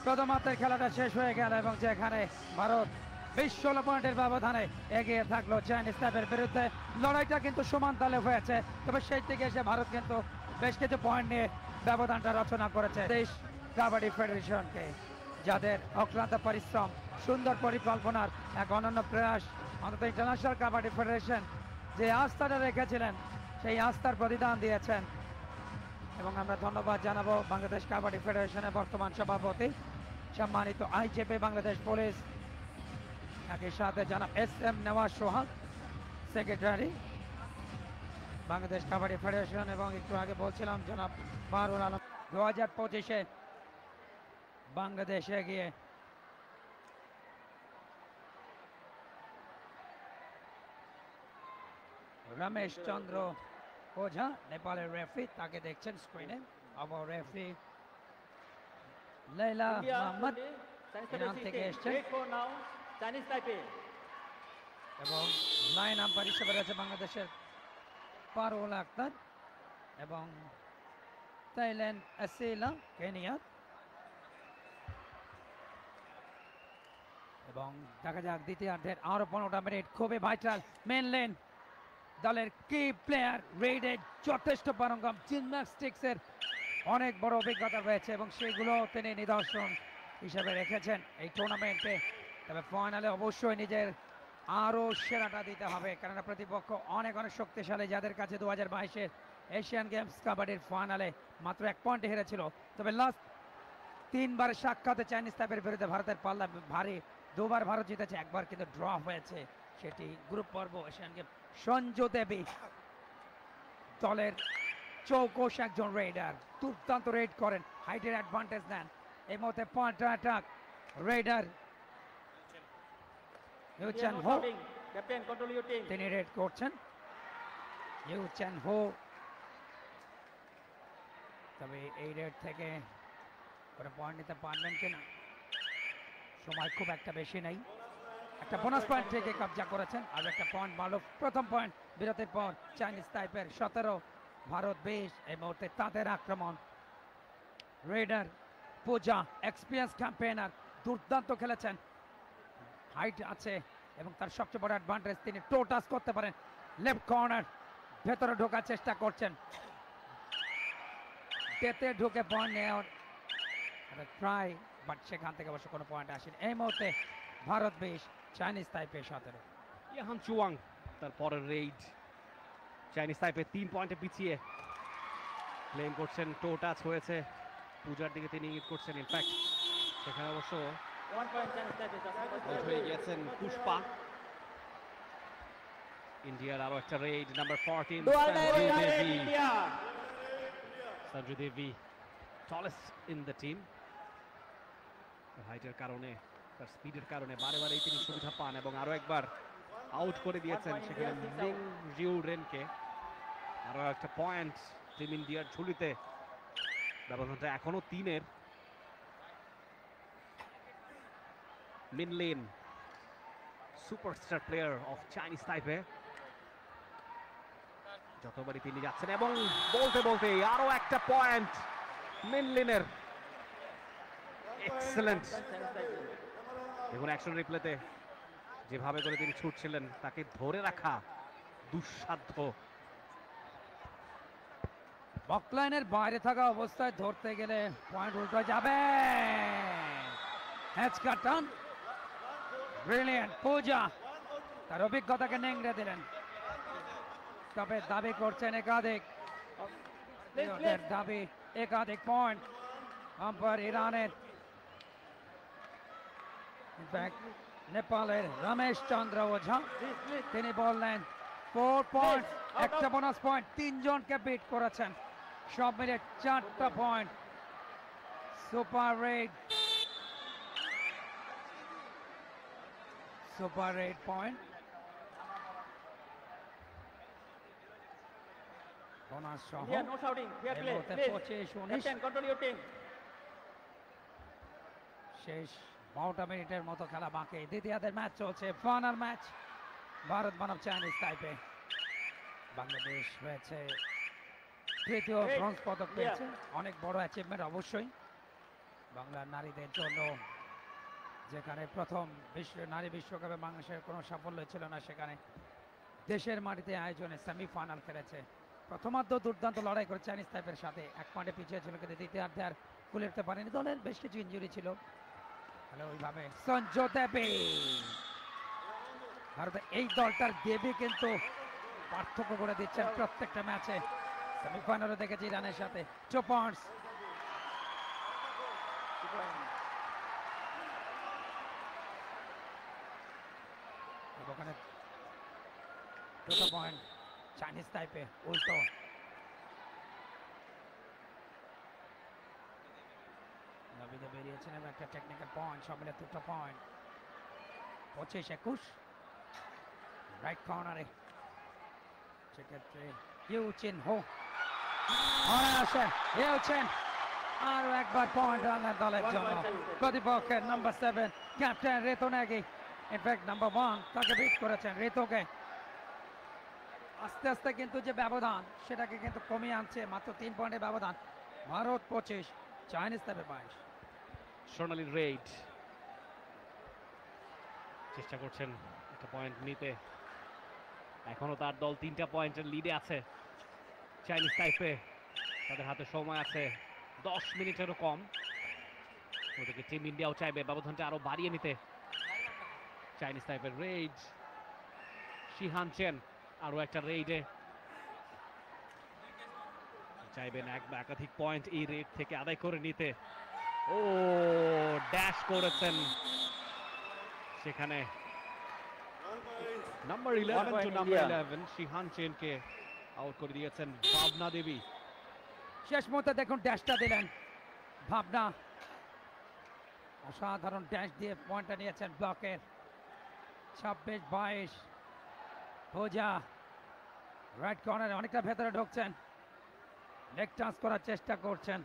প্রথমার্ধের খেলাটা শেষ হয়ে গেল এবং যেখানে ভারত 20-16 পয়েন্টের ব্যবধানে এগিয়ে থাকলো চাইনিজ টাইপের বিরুদ্ধে। লড়াইটা কিন্তু সমান তালে হয়েছে, তবে সেই থেকে এসে ভারত কিন্তু বেশ কিছু পয়েন্ট নিয়ে ব্যবধানটা রচনা করেছে দেশ কাবাডি ফেডারেশনকে, যাদের অক্লান্ত পরিশ্রম, সুন্দর পরিকল্পনার এক অনন্য প্রয়াস, অন্তত ইন্টারন্যাশনাল কাবাডি ফেডারেশন যে আস্থাটা রেখেছিলেন সেই আস্থার প্রতিদান দিয়েছেন। এবং আমরা ধন্যবাদ জানাবো বাংলাদেশ কাবাডি ফেডারেশনের বর্তমান সভাপতি সম্মানিত আইজিপি বাংলাদেশ পুলিশ, একই সাথে জানাব SM নেওয়াজ সোহাগ, সেক্রেটারি বাংলাদেশ কাবাডি ফেডারেশন, এবং একটু আগে বলছিলাম জনাব বাহরুল আলম। 2025-এ বাংলাদেশে গিয়ে রমেশ চন্দ্র ওঝা নেপালের রেফারি, তাকে দেখছেন স্ক্রিনে। আবার রেফারি লাইলা India Mohammad only, Chinese Iran Taipei থেকে 16. এসছেন, Wait for now, Chinese Taipei. এবং লাইন আম্পায়ার হিসেবে রয়েছে বাংলাদেশের পারুল আক্তার এবং থাইল্যান্ড আসিলা কেনিয়া। এবং দেখা যাক দ্বিতীয়ার্ধের আরো 15টা মিনিট খুবই ভাইটাল। মেন লেন দলের কি প্লেয়ার রেডে যথেষ্ট পারঙ্গম, জিমন্যাস্টিক্সের অনেক বড় অভিজ্ঞতা রয়েছে এবং সেগুলো তিনি নিদর্শন হিসেবে রেখেছেন এই টুর্নামেন্টে। তবে ফাইনালে অবশ্যই নিজের আরও সেরাটা দিতে হবে, কেননা প্রতিপক্ষ অনেক অনেক শক্তিশালী, যাদের কাছে 2022-এর এশিয়ান গেমস কাবাডির ফাইনালে মাত্র 1 পয়েন্টে হেরেছিল। তবে লাস্ট 3বার সাক্ষাতে চাইনিজ টাইপের বিরুদ্ধে ভারতের পাল্লা ভারী, 2বার ভারত জিতেছে, 1বার কিন্তু ড্র হয়েছে, সেটি গ্রুপ পর্ব এশিয়ান গেম। সঞ্জু দেবী দলের চৌকস একজন রেডার, দুর্দান্ত রেড করেন, হাইটের অ্যাডভান্টেজ নেন। এই মুহূর্তে point attack raider Yu India Chan no Ho, shouting. Captain, control your team. তিনি রেড করছেন ইউ চ্যান হো। তবে এই রেড থেকে কোনো পয়েন্ট নিতে পারবেন কিনা, সময় খুব একটা বেশি নেই। একটা বোনাস পয়েন্ট থেকে কবজা করেছেন, আর একটা পয়েন্ট ভালো। প্রথম পয়েন্ট বিরতির পর চাইনিজ টাইপের 17, ভারত 20। এই মুহূর্তে তাদের আক্রমণ। রেডার পূজা এক্সপিরিয়েন্স ক্যাম্পেইনার, দুর্দান্ত খেলেছেন, হাইট আছে এবং তার সবচেয়ে বড় অ্যাডভান্টেজ তিনি টো টাচ করতে পারেন। লেফট কর্নার ভেতরে ঢোকার চেষ্টা করছেন, পেতে ঢুকে পয়েন্ট নেওয়ার ট্রাই, বাট সেখান থেকে অবশ্য কোনো পয়েন্ট আসেনি। এই মুহূর্তে ভারত 20, চাইনিজ টাইপে 17। ইয়াহান চুয়াং তার পরের রেইড। চাইনিজ টাইপে 3 পয়েন্টে পিছিয়ে ক্লেম করছেন, টো টাচ হয়েছে, পূজার দিকে তিনি ইঙ্গিত করছেন। ইনফ্যাক্ট সেখানে অবশ্য 1 point Chinese Taipei. Just out হয়ে গিয়েছেন পুষ্পা। ইন্ডিয়ার আরো একটা raid, number 14 Dual Sanju direct Devi. India. Sanju Devi tallest in the team, হাইটের কারণে, তার স্পিডের কারণে বারে বারেই তিনি সুবিধা পান এবং আরো একবার আউট করে দিয়েছেন সেখানে মিং জিউ রেনকে। আরো একটা পয়েন্ট টিম ইন্ডিয়ার ঝুলিতে, ব্যবধানটা এখনো 3-এর। Minlin superstar player of Chinese Taipei, যতবারই তিনি যাচ্ছেন এবং বলতে বলতে আরো একটা পয়েন্ট মিনলিনের। এক্সেলেন্ট। Chinese Taipei. দেখুন অ্যাকশন রিপ্লেতে যেভাবে করে তিনি ছুটছিলেন, তাকে ধরে রাখা দুঃসাধ্য। বকলাইনের বাইরে থাকা অবস্থায় ধরতে গেলে পয়েন্ট উল্টো যাবে। হ্যাচকা টান, ব্রিলিয়ান্ট পূজা তার অভিজ্ঞতাকে নেংড়ে দিলেন। তবে দাবি করছেন একাধিক, Please. দাবি একাধিক পয়েন্ট আম্পায়ার ইরানের, ইনফ্যাক্ট নেপালের রমেশ চন্দ্র ওঝা, Please. তিনি বললেন 4 পয়েন্ট, Out একটা of- বোনাস পয়েন্ট, 3 জনকে বিট করেছেন, সব মিলে 4টা point. Super red, super red point. Bonus সহ India, no shouting. Fair এই play. মুহূর্তে Please. 25-19 Captain, control your team. শেষ 12টা মিনিটের মতো খেলা বাকি। দ্বিতীয়ার্ধের ম্যাচ চলছে, ফাইনাল ম্যাচ ভারত বনাম চাইনিজ তাইপে। বাংলাদেশ হয়েছে তৃতীয় Hey, ব্রোঞ্জ পদক yeah. পেয়েছে, অনেক বড় অ্যাচিভমেন্ট অবশ্যই বাংলার নারীদের জন্য। যেখানে প্রথম নারী বিশ্বকাপে বাংলাদেশের কোনো সাফল্য ছিল না, সেখানে দেশের মাটিতে আয়োজনে সেমিফাইনাল খেলেছে। প্রথমার্ধ দুর্দান্ত লড়াই করে চাইনিজ তাইপের সাথে, 1 পয়েন্টে পিছিয়ে ছিল, কিন্তু দ্বিতীয়ার্ধে আর কুলে উঠতে পারেনি। দলের বেশ কিছু ইনজুরি ছিল, তাহলে ওইভাবে সঞ্জু দেবী, ভারতের এই দলটার দেবী কিন্তু পার্থক্য করে দিচ্ছেন প্রত্যেকটা ম্যাচে। সেমিফাইনালে দেখেছি রানের সাথে 2 পয়েন্টস। ওখানে 2 পয়েন্ট চাইনিজ তাইপে উল্টো। নবীদে বেরিয়েছেন এবং একটা টেকনিক্যাল পয়েন্ট, সব মিলে 2 পয়েন্ট। 25-21 রাইট কর্নারে, সেক্ষেত্রে ইউচিন হো আসে, ইউচিন আরো একবার পয়েন্ট রানার দলের জন্য। প্রতিপক্ষের নাম্বার 7 ক্যাপ্টেন ঋতু নেগি, ইনফ্যাক্ট নাম্বার 1 তাকে বিট করেছেন ঋতুকে। আস্তে আস্তে কিন্তু যে ব্যবধান সেটাকে কিন্তু কমিয়ে আনছে, মাত্র 3 পয়েন্টের ব্যবধান। ভারত 25, চাইনিজ তাইপে 22। সোনালি রেইড চেষ্টা করছেন একটা পয়েন্ট নিতে, এখনো তার দল 3টা পয়েন্টের লিডে আছে। চাইনিজ তাইপে তাদের হাতে সময় আছে 10 মিনিটেরও কম। ওদিকে টিম ইন্ডিয়াও চাইবে ব্যবধানটা আরো বাড়িয়ে নিতে। চাইনিজ তাইপের রেইড, শিহান চেন আরো একটা রেইডে চাইবেন একাধিক পয়েন্ট এই রেড থেকে আদায় করে নিতে। ও ড্যাশ করেছেন সেখানে নাম্বার 11 টু নাম্বার 11 শিহান চেনকে আউট করে দিয়েছেন ভাবনা দেবী। শেষ মুহূর্তে দেখুন ড্যাশটা দিলেন ভাবনা, অসাধারণ ড্যাশ দিয়ে পয়েন্টটা নিয়েছেন ব্লকের। 26-22 পূজা রাইট কর্নারে অনেকটা ভেতরে ঢুকছেন, লেগ টাচ করার চেষ্টা করছেন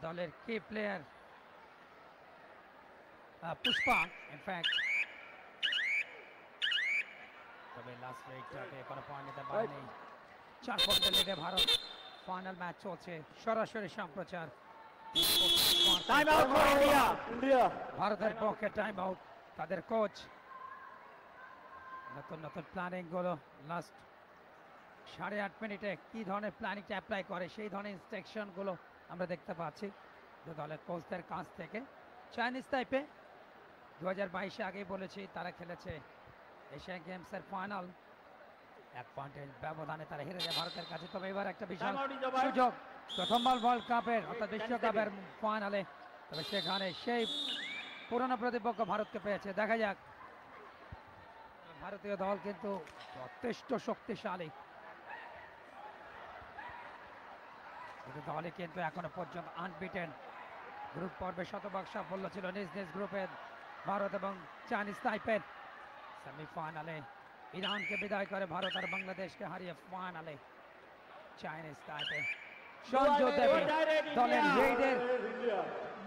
দলের কি প্লেয়ার পুষ্পা। ইনফ্যাক্ট তবে লাস্ট রেটটাকে কোনো পয়েন্ট নিতে পারেনি। 4 পয়েন্টের লিডে ভারত। ফাইনাল ম্যাচ চলছে, সরাসরি সম্প্রচার। Time out for India. India. ভারতের পক্ষে টাইম আউট। তাদের কোচ নতুন নতুন প্ল্যানিং গুলো লাস্ট 8.5 মিনিটে কি ধরনের প্ল্যানিংটা অ্যাপ্লাই করে, সেই ধরনের ইনস্ট্রাকশন গুলো আমরা দেখতে পাচ্ছি দু দলের কোচদের কাছ থেকে। চাইনিজ তাইপে 2022-এ আগেই বলেছি তারা খেলেছে এশিয়ান গেমসের ফাইনাল, 1 পয়েন্টের ব্যবধানে তারা হেরে যায় ভারতের কাছে। তবে এবার একটা বিশাল Time out is over. সুযোগ, প্রথমবার ওয়ার্ল্ড কাপের অর্থাৎ বিশ্বকাপের ফাইনালে, তবে সেখানে সেই পুরনো প্রতিপক্ষ ভারতকে পেয়েছে। দেখা যাক, ভারতীয় দল কিন্তু যথেষ্ট শক্তিশালী, কিন্তু দলে কিন্তু এখনো পর্যন্ত আনবিটেন। গ্রুপ পর্বে শতভাগ সাফল্য ছিল নিজ নিজ গ্রুপের ভারত এবং চাইনিজ তাইপের। সেমিফাইনালে ইরানকে বিদায় করে ভারত আর বাংলাদেশকে হারিয়ে ফাইনালে চাইনিজ তাইপে। সঞ্জু দেবী দলের রেডের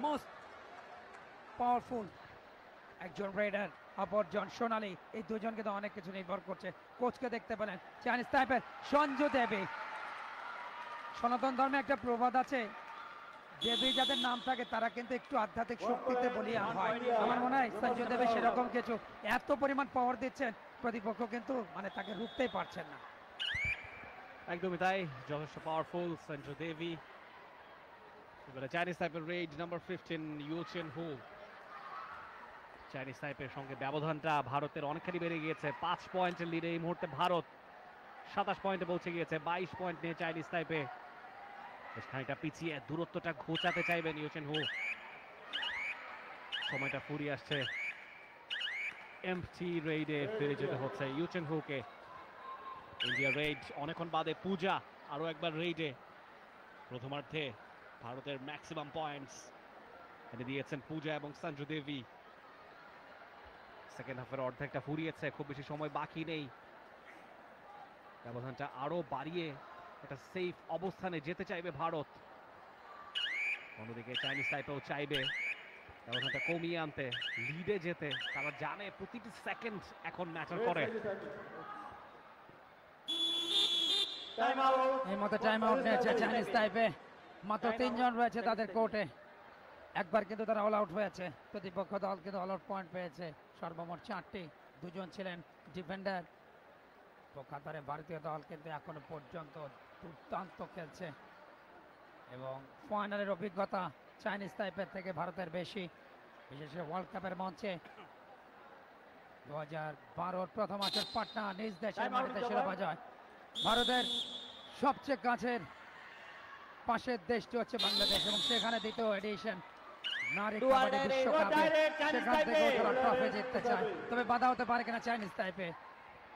মোস্ট পাওয়ারফুল একজন রেডার, অপরজন সোনালী। এই দুজন কিন্তু অনেক কিছু নির্ভর করছে। কোচকে দেখতে পেলেন চাইনিজ তাইপের সঞ্জু দেবী। সনাতন ধর্মে একটা প্রবাদ আছে, দেবী যাদের নাম থাকে তারা কিন্তু একটু আধ্যাত্মিক শক্তিতে বলিয়ান হয়। আমার মনে হয় সঞ্জু দেবী সেরকম কিছু, এত পরিমাণ পাওয়ার দিচ্ছেন প্রতিপক্ষ কিন্তু মানে তাকে রুখতেই পারছেন না। একদমই তাই, যথেষ্ট পাওয়ারফুল সঞ্জু দেবী। এবারে চাইনিজ তাইপের রেড নাম্বার 15 ইউচেন হু। চাইনিজ তাইপের সঙ্গে ব্যবধানটা ভারতের অনেকখানি বেড়ে গিয়েছে। 5 পয়েন্টের লিডে এই মুহূর্তে ভারত, 27 পয়েন্টে পৌঁছে গিয়েছে। 22 পয়েন্ট নিয়ে চাইনিজ তাইপে বেশ খানিকটা পিছিয়ে দূরত্বটা ঘোচাতে চাইবেন ইউচেন হু। সময়টা ফুরিয়ে আসছে, এমটি রেইডে ফিরে যেতে হচ্ছে ইউচেন হুকে। ইন্ডিয়া রেইড অনেকক্ষণ বাদে পূজা আরো একবার রেইডে। প্রথমার্ধে ভারতের ম্যাক্সিমাম পয়েন্টস এনে দিয়েছেন পূজা এবং সঞ্জু দেবী। সেকেন্ড হাফের অর্ধেকটা ফুরিয়েছে, খুব বেশি সময় বাকি নেই, ব্যবধানটা আরো বাড়িয়ে একটা সেফ অবস্থানে যেতে চাইবে ভারত। অন্যদিকে চাইনিজ তাইপেও চাইবে ব্যবধানটা কমিয়ে আনতে, লিডে যেতে। তারা জানে প্রতিটি সেকেন্ড এখন ম্যাটার করে। Time out. এই মতো টাইম আউট নিয়েছে চাইনিজ তাইপে। মাত্র 3 জন রয়েছে তাদের কোর্টে। একবার কিন্তু তারা অল আউট হয়েছে। প্রতিপক্ষ দল কিন্তু অল আউট পয়েন্ট পেয়েছে সর্বমোট 4টি। 2 জন ছিলেন ডিফেন্ডার। পক্ষান্তরে ভারতীয় দল কিন্তু এখনো পর্যন্ত দুর্দান্ত খেলছে এবং ফাইনালের অভিজ্ঞতা চাইনিজ তাইপের থেকে ভারতের বেশি, বিশেষ করে ওয়ার্ল্ড কাপের মঞ্চে 2012 প্রথম আসর পাটনা নিজ দেশের মাটিতে শিরোপা জয়। ভারতের সবচেয়ে কাছের পাশের দেশটি হচ্ছে বাংলাদেশ এবং সেখানে দ্বিতীয় এডিশন নারী কাবাডি বিশ্বকাপে সেখান থেকে তারা ট্রফি জিততে চায়। তবে বাধা হতে পারে কিনা চাইনিজ তাইপে,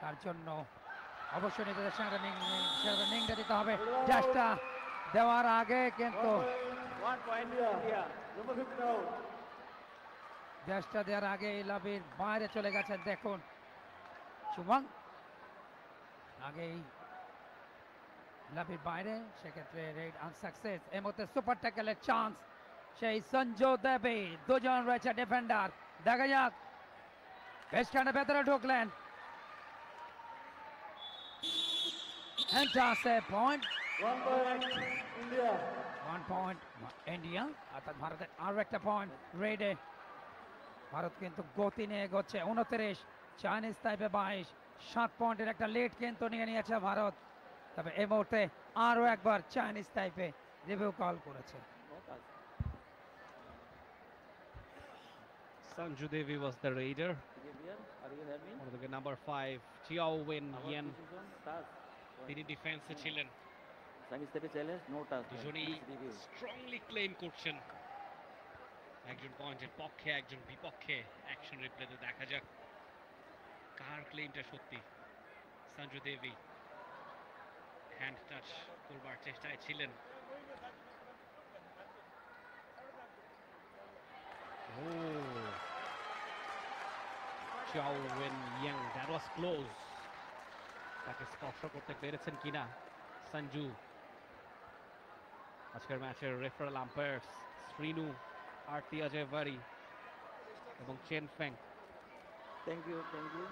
তার জন্য অবশ্যই নিজেদের সঙ্গে নিংড়ে দিতে হবে। চেষ্টা দেওয়ার আগে কিন্তু 1 point India. Number 15 out. চেষ্টা দেওয়ার আগে লাবির বাইরে চলে গেছেন। দেখুন শুভং আগেই লাবির বাইরে, সেক্ষেত্রে রেড আনসাকসেস। এই মুহূর্তে সুপার ট্যাকেলের চান্স সেই সঞ্জু দেবী। 2 জন রয়েছে ডিফেন্ডার, দেখা যাক বেশখানে ভেতরে ঢুকলেন। And toss a point. 1 point India. 1 point India, অর্থাৎ ভারতের আরো একটা পয়েন্ট রেডে। ভারত কিন্তু গতি নিয়ে এগোচ্ছে। 29, চাইনিজ তাইপে 22। 7 পয়েন্টের একটা লিড কিন্তু নিয়ে নিয়েছে ভারত। তবে এই মুহূর্তে আরো একবার চাইনিজ তাইপে রিভিউ কল করেছে। No touch. Sanju Devi was the raider. Xavier, are you having? অন্যদিকে number 5 Chiao Wen Our Yen, decision, touch. তিনি ডিফেন্সে ছিলেন। Chinese Taipei challenge, no touch. দুজনেই Review. স্ট্রংলি ক্লেম করছেন, একজন পয়েন্টের পক্ষে একজন বিপক্ষে। অ্যাকশন রিপ্লেতে দেখা যাক কার ক্লেমটা সত্যি। সঞ্জু দেবী হ্যান্ড টাচ করবার চেষ্টায় ছিলেন। Chiao Wen Yang, that was close. তাকে স্পর্শ করতে পেরেছেন কিনা সঞ্জু। আজকের ম্যাচের রেফারেল আম্পায়ার্স শ্রীনু, আরতি অজয়বাড়ি এবং Chen feng. Thank you, thank you.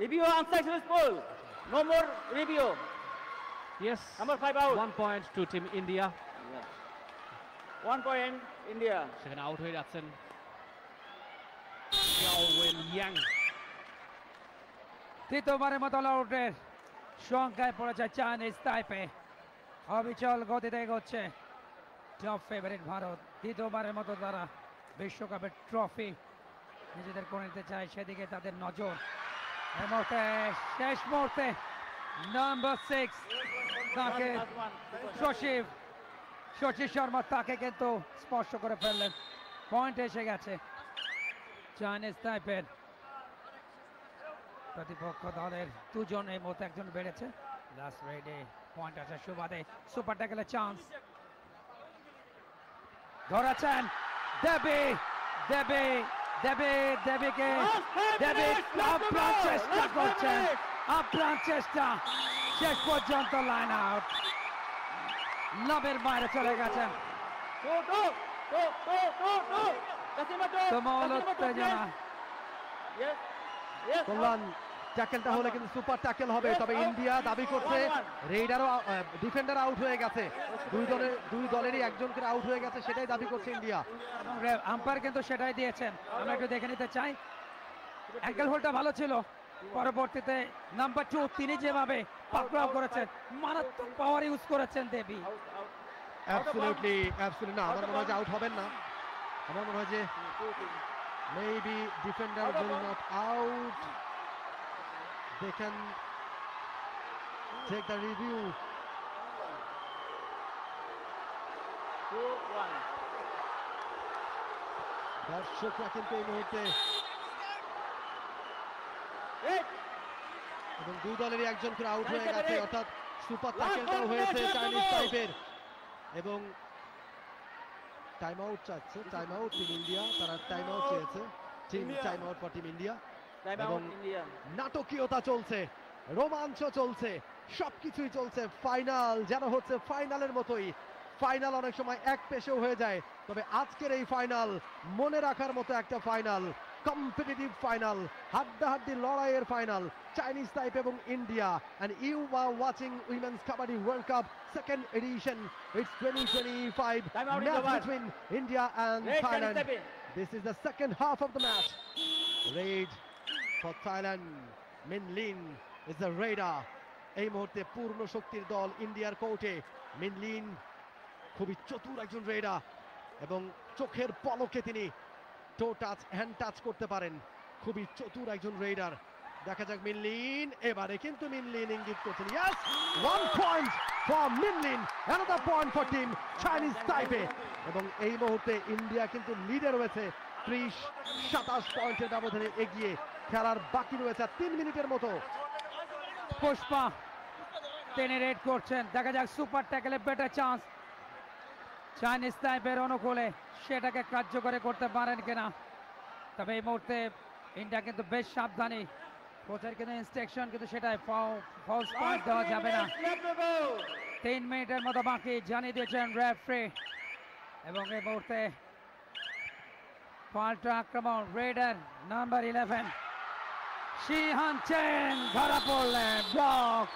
Review unsuccessful. No more review. Yes, Number 5 out. 1 point to Team India. Yeah. 1 point India. সেখানে আউট হয়ে যাচ্ছেন চিয়াও ওয়েন ইয়াং। তৃতীয়বারের মতো অল আউটের সংখ্যায় পড়েছে চাইনিজ তাইপে। অবিচল গতিতে এগোচ্ছে টপ ফেভারিট ভারত। দ্বিতীয়বারের মতো তারা বিশ্বকাপের ট্রফি নিজেদের করে নিতে চায়, সেদিকে তাদের নজর। এই মুহূর্তে শেষ মুহূর্তে নাম্বার 6 তাকে শশী শর্মা তাকে কিন্তু স্পর্শ করে ফেললেন। পয়েন্ট এসে গেছে চাইনিজ তাইপের। প্রতিপক্ষ দলের 2 জন, এই মুহূর্তে একজন বেড়েছে। লাস্ট রেডে পয়েন্ট আছে সুবাদে। সুপার ট্যাকেলের চান্স ধরেছেন দেবী। দেবীকে আপ্রাণ চেষ্টা করছেন, আপ্রাণ চেষ্টা। শেষ পর্যন্ত লাইন আউট, লাভের বাইরে চলে গেছেন। তুমুল উত্তেজনা। Yes. Yes. কল্যাণ, ট্যাকেলটা হলে কিন্তু সুপার ট্যাকেল হবে। তবে ইন্ডিয়া দাবি করছে রেইডারও ডিফেন্ডার আউট হয়ে গেছে। দুই দলেরই একজন করে আউট হয়ে গেছে, সেটাই দাবি করছে ইন্ডিয়া। আম্পায়ার কিন্তু সেটাই দিয়েছেন। আমরা একটু দেখে নিতে চাই। অ্যাঙ্কেল হোল্ডটা ভালো ছিল, পরবর্তীতে নাম্বার 2 তিনি যেভাবে পাকড়াও করেছেন, মারাত্মক পাওয়ার ইউজ করেছেন দেবী। অ্যাবসলিউটলি না, আমার মনে হয় যে আউট হবেন না। আমার মনে হয় যে maybe defender will not out. They can take the review. 2-1. দর্শকরা কিন্তু এই মুহূর্তে এবং দুই দলেরই একজন করে আউট হয়ে গেছে, অর্থাৎ সুপার ট্যাকেলটাও হয়েছে চাইনিজ টাইপের। এবং টাইম আউট চাচ্ছে, টাইম আউট টিম ইন্ডিয়া, তারা টাইম আউট চেয়েছে। Time out for team India. Time এবং out India. নাটকীয়তা চলছে, রোমাঞ্চ চলছে সবকিছুই চলছে, ফাইনাল যেন হচ্ছে ফাইনালের মতোই। ফাইনাল অনেক সময় এক পেশেও হয়ে যায়, তবে আজকের এই ফাইনাল মনে রাখার মতো একটা ফাইনাল, কম্পিটিটিভ ফাইনাল, হাড্ডাহাড্ডি লড়াইয়ের ফাইনাল। চাইনিজ তাইপে এবং India, and you are watching Women's Kabaddi World Cup second edition. It's 2025 Time out in the match war. between India and Red Chinese Thailand. Taipei. This is the second half of the match. Raid for Thailand. Min Lin is the raider. এই মুহূর্তে পূর্ণ শক্তির দল ইন্ডিয়ার কোর্টে। মিন Lin খুবই চতুর একজন রেডার এবং চোখের পলকে তিনি টো টাচ, হ্যান্ড টাচ করতে পারেন। খুবই চতুর একজন রেডার। দেখা যাক মিন লিন, এবারে কিন্তু মিন লিন ইঙ্গিত করছেন। Yes, 1 point for Min Lin, another point for team Chinese Taipei. এবং এই মুহূর্তে ইন্ডিয়া কিন্তু লিডে রয়েছে 30-27 পয়েন্টের ব্যবধানে এগিয়ে। খেলার বাকি রয়েছে 3 মিনিটের মতো। পুষ্পা তিনি রেড করছেন, দেখা যাক সুপার ট্যাকেলে বেটার চান্স চাইনিজ তাইপের অনুকূলে, সেটাকে কার্যকরী করতে পারেন কিনা। তবে এই মুহূর্তে ইন্ডিয়া কিন্তু বেশ সাবধানী, কোচের কিন্তু ইনস্ট্রাকশন কিন্তু সেটাই, ফলস পয়েন্ট দেওয়া যাবে না। 3 মিনিটের মতো বাকি জানিয়ে দিয়েছেন রেফারি। এবং এই মুহূর্তে পাল্টা আক্রমণ, রেডার নাম্বার 11 শিহান চেন ধরা পড়লেন, ব্লক।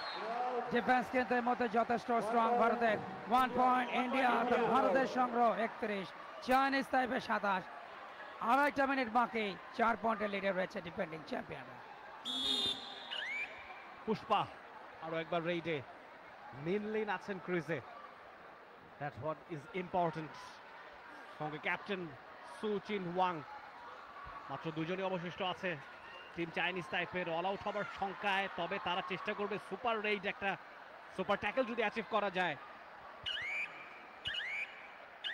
ডিফেন্স কিন্তু এর মধ্যে যথেষ্ট স্ট্রং ভারতের। 1 পয়েন্ট ইন্ডিয়া, ভারতের সংগ্রহ 31, চাইনিজ তাইপে 27। 2.5 মিনিট বাকি, 4 পয়েন্টের লিডে রয়েছে ডিফেন্ডিং চ্যাম্পিয়নরা। পুষ্পা আরো একবার রেইডে, মিন লিন আছেন ক্রিজে, দ্যাট হোয়াট ইজ ইম্পর্টেন্ট। সঙ্গে ক্যাপ্টেন সু চিন ওয়াং। মাত্র 2 জনই অবশিষ্ট আছে টিম চাইনিজ তাইপের অল আউট হবার সংখ্যায়। তবে তারা চেষ্টা করবে সুপার রেইড, একটা সুপার ট্যাকল যদি অ্যাচিভ করা যায়।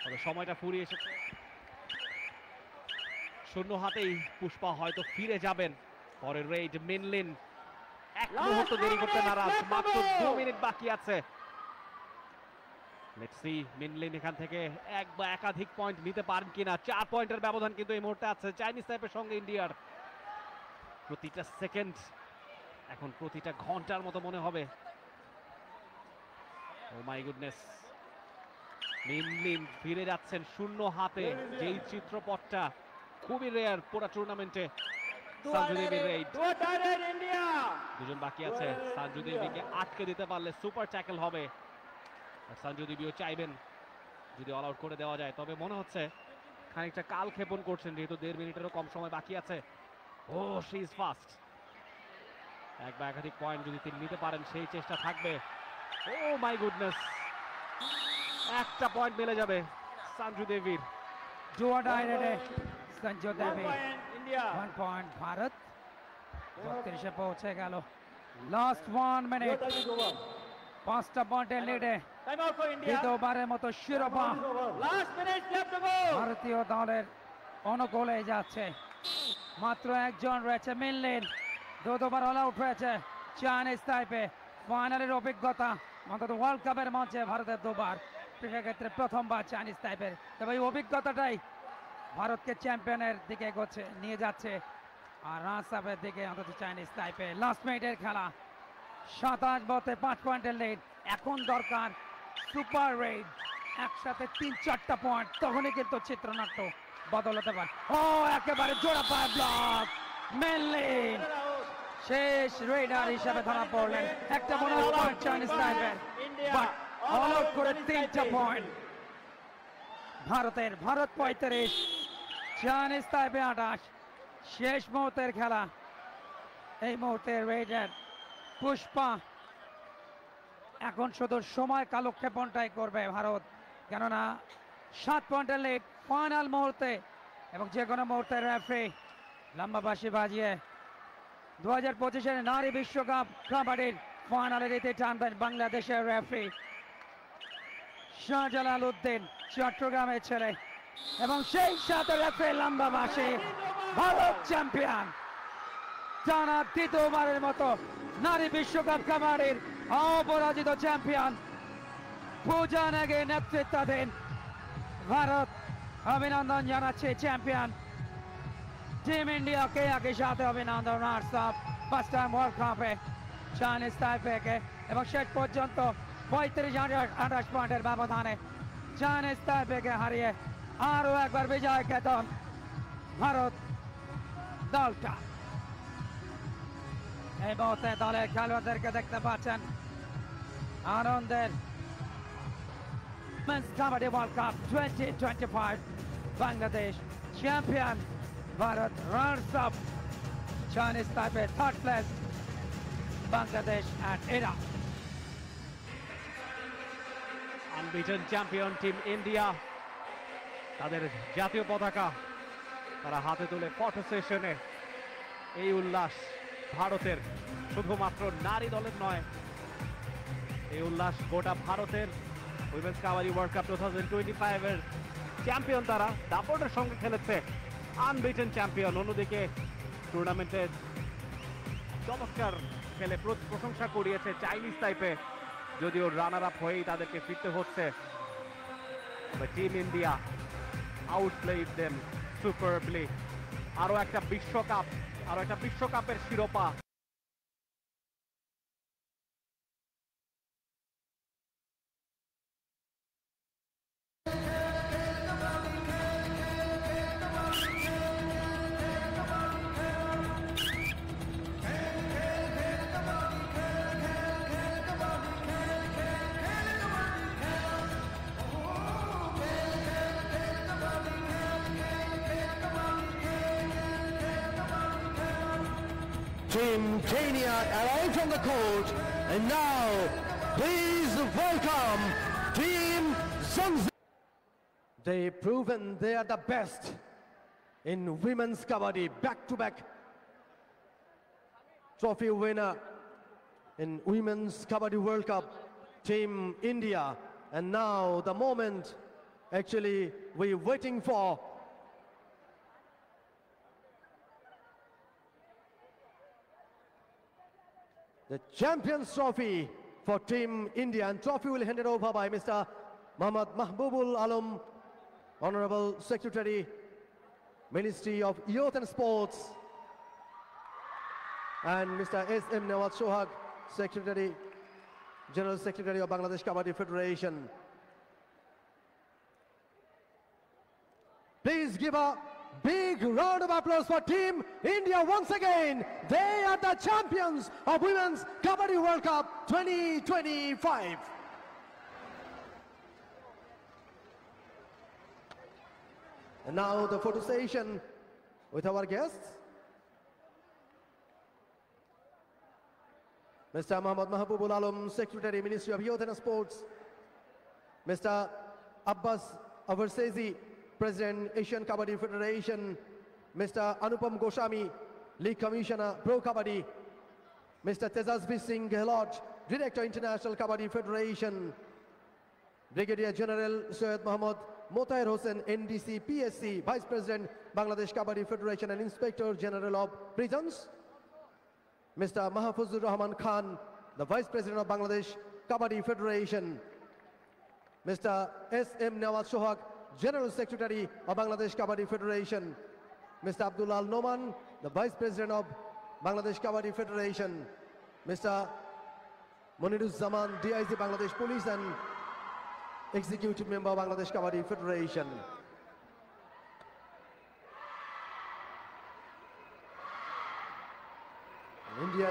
তবে সময়টা ফুরিয়ে এসেছে, শূন্য হাতেই পুষ্পা হয়তো ফিরে যাবেন। পরের রেইড মিন লিন এক মুহূর্ত দেরি করতে নারাজ, মাত্র 2 মিনিট বাকি আছে। লেটস সি মিন লিন এখান থেকে এক বা একাধিক পয়েন্ট নিতে পারেন কিনা। 4 পয়েন্টের ব্যবধান কিন্তু এই মুহূর্তে আছে চাইনিজ তাইপের সঙ্গে ইন্ডিয়ার। প্রতিটা সেকেন্ড এখন প্রতিটা ঘন্টার মতো মনে হবে। ও মাই গুডনেস, মিন লিন ফিরে যাচ্ছেন শূন্য হাতে, যেই চিত্রপটটা খুবই রেয়ার পুরো টুর্নামেন্টে। সঞ্জু দেবীর রেইড, ইন্ডিয়া। 2 জন বাকি আছে। সঞ্জু দেবীকে আটকে দিতে পারলে সুপার ট্যাকল হবে। আর সঞ্জু দেবীও চাইবেন যদি অল আউট করে দেওয়া যায়। তবে মনে হচ্ছে খানিকটা কাল ক্ষেপণ করছেন, যেহেতু 1.5 মিনিটেরও কম সময় বাকি আছে। ও শি ইজ ফাস্ট। এক বা একাধিক পয়েন্ট যদি তিনি নিতে পারেন সেই চেষ্টা থাকবে। ও মাই গুডনেস, একটা পয়েন্ট মিলে যাবে সঞ্জু দেবীর। জুয়া ডাইরেক্টে সঞ্জু 1 দেবী, point ইন্ডিয়া। 1 পয়েন্ট ভারত 34-এ পৌঁছে গেল। লাস্ট 1 মিনিট, 5টা পয়েন্টের লিডে টাইম আউট ফর ইন্ডিয়া। দ্বিতীয়বারের মতো শিরোপা last minute left to go. ভারতীয় দলের অনুকূলে যাচ্ছে। মাত্র একজন রয়েছে মিন লিন, 2বার অল আউট হয়েছে চাইনিজ তাইপে। ফাইনালের অভিজ্ঞতা অন্তত ওয়ার্ল্ড কাপের মঞ্চে ভারতের 2বার, সেক্ষেত্রে প্রথমবার চাইনিজ তাইপের। তবে এই অভিজ্ঞতাটাই ভারতকে চ্যাম্পিয়নের দিকে এগোচ্ছে, নিয়ে যাচ্ছে। আর রানস আপের দিকে অন্তত চাইনিজ তাইপে। লাস্ট মিনিটের খেলা, 27 বলতে 5 পয়েন্টের লিড। এখন দরকার সুপার রেড, একসাথে 3-4টা পয়েন্ট, তখনই কিন্তু চিত্রনাট্য বদল হতে পারে। ও একেবারে জোড়া পায় ব্লক, মিন লিন শেষ রেডার হিসেবে ধরা পড়লেন। একটা বোনাস পয়েন্ট চাইনিজ তাইপের, বাট অল আউট করে 3টা পয়েন্ট ভারতের। Bharat 35, Chinese Taipei 28। শেষ মুহূর্তের খেলা, এই মুহূর্তে রেডার পুষ্পা এখন শুধু সময় কালক্ষেপণটাই করবে ভারত, কেননা 7 পয়েন্টের লিড ফাইনাল মুহূর্তে। এবং যে কোনো মুহূর্তে রেফারি লম্বা বাঁশি বাজিয়ে 2025-এর নারী বিশ্বকাপ কাবাডির ফাইনালের ইতি টানবেন বাংলাদেশের রেফারি শাহজালাল উদ্দিন, চট্টগ্রামের ছেলে। এবং সেই সাথে রেফারি লম্বা বাঁশি, ভারত চ্যাম্পিয়ন। টানা দ্বিতীয়বারের মতো নারী বিশ্বকাপ কাবাডির অপরাজিত চ্যাম্পিয়ন পূজা নেগের নেতৃত্বাধীন ভারত অভিনন্দন জানাচ্ছে চ্যাম্পিয়ন টিম ইন্ডিয়াকে। একই সাথে অভিনন্দন runners up first time world কাপে চাইনিজ তাইপেকে এবং শেষ পর্যন্ত 35-28 পয়েন্টের ব্যবধানে চাইনিজ তাইপেকে হারিয়ে আরও একবার বিজয় কেতন ভারত দলটা। এই মুহূর্তে দলের খেলোয়াড়দেরকে দেখতে পাচ্ছেন আনন্দের Men's Kabaddi World Cup 2025 Bangladesh champion Bharat runners up Chinese Taipei third place Bangladesh and Iraq. Unbeaten champion team India তাদের জাতীয় পতাকা তারা হাতে তুলে ফটো সেশনে এই উল্লাস ভারতের, শুধুমাত্র নারী দলের নয়, এই উল্লাস গোটা ভারতের। উইমেন্স কাবাডি ওয়ার্ল্ড কাপ 2025 এর চ্যাম্পিয়ন তারা, দাপটের সঙ্গে খেলেছে, আনবিটেন চ্যাম্পিয়ন। অন্যদিকে টুর্নামেন্টের চমৎকার খেলে প্রশংসা কুড়িয়েছে চাইনিজ তাইপে, যদিও রানার আপ হয়েই তাদেরকে ফিরতে হচ্ছে। Team India outplayed them superbly. আরো একটা বিশ্বকাপের শিরোপা Team Kenya arrived from the court, and now please welcome Team Zanzibar. They've proven they are the best in women's kabaddi, back-to-back trophy winner in Women's Kabaddi World Cup, Team India. And now the moment actually we're waiting for. The Champions Trophy for Team India, and trophy will handed over by Mr. Muhammad Mahbubul Alam, Honorable Secretary, Ministry of Youth and Sports, and Mr. S.M. Nawaz Sohag, Secretary, General Secretary of Bangladesh Kabaddi Federation. Please give a big round of applause for Team India once again. They are the champions of Women's Kabaddi World Cup 2025. And now the photo session with our guests. Mr. Muhammad Mahbubul Alam, Secretary, Ministry of Youth and Sports. Mr. Abbas Avarsezi, President, Asian Kabaddi Federation. Mr. Anupam Goswami, League Commissioner, Pro Kabaddi. Mr. Tejasvi Singh Gehlot, Director, International Kabaddi Federation. Brigadier General Syed Mohammad Motair Hossain, NDC, PSC, Vice President, Bangladesh Kabaddi Federation and Inspector General of Prisons. Mr. Mahfuzur Rahman Khan, the Vice President of Bangladesh Kabaddi Federation. Mr. S.M. Nawaz Sohag, General Secretary of Bangladesh Kabaddi Federation. Mr. Abdullah Noman, the Vice President of Bangladesh Kabaddi Federation. Mr. Moniruz Zaman, DIG Bangladesh Police and Executive Member of Bangladesh Kabaddi Federation. India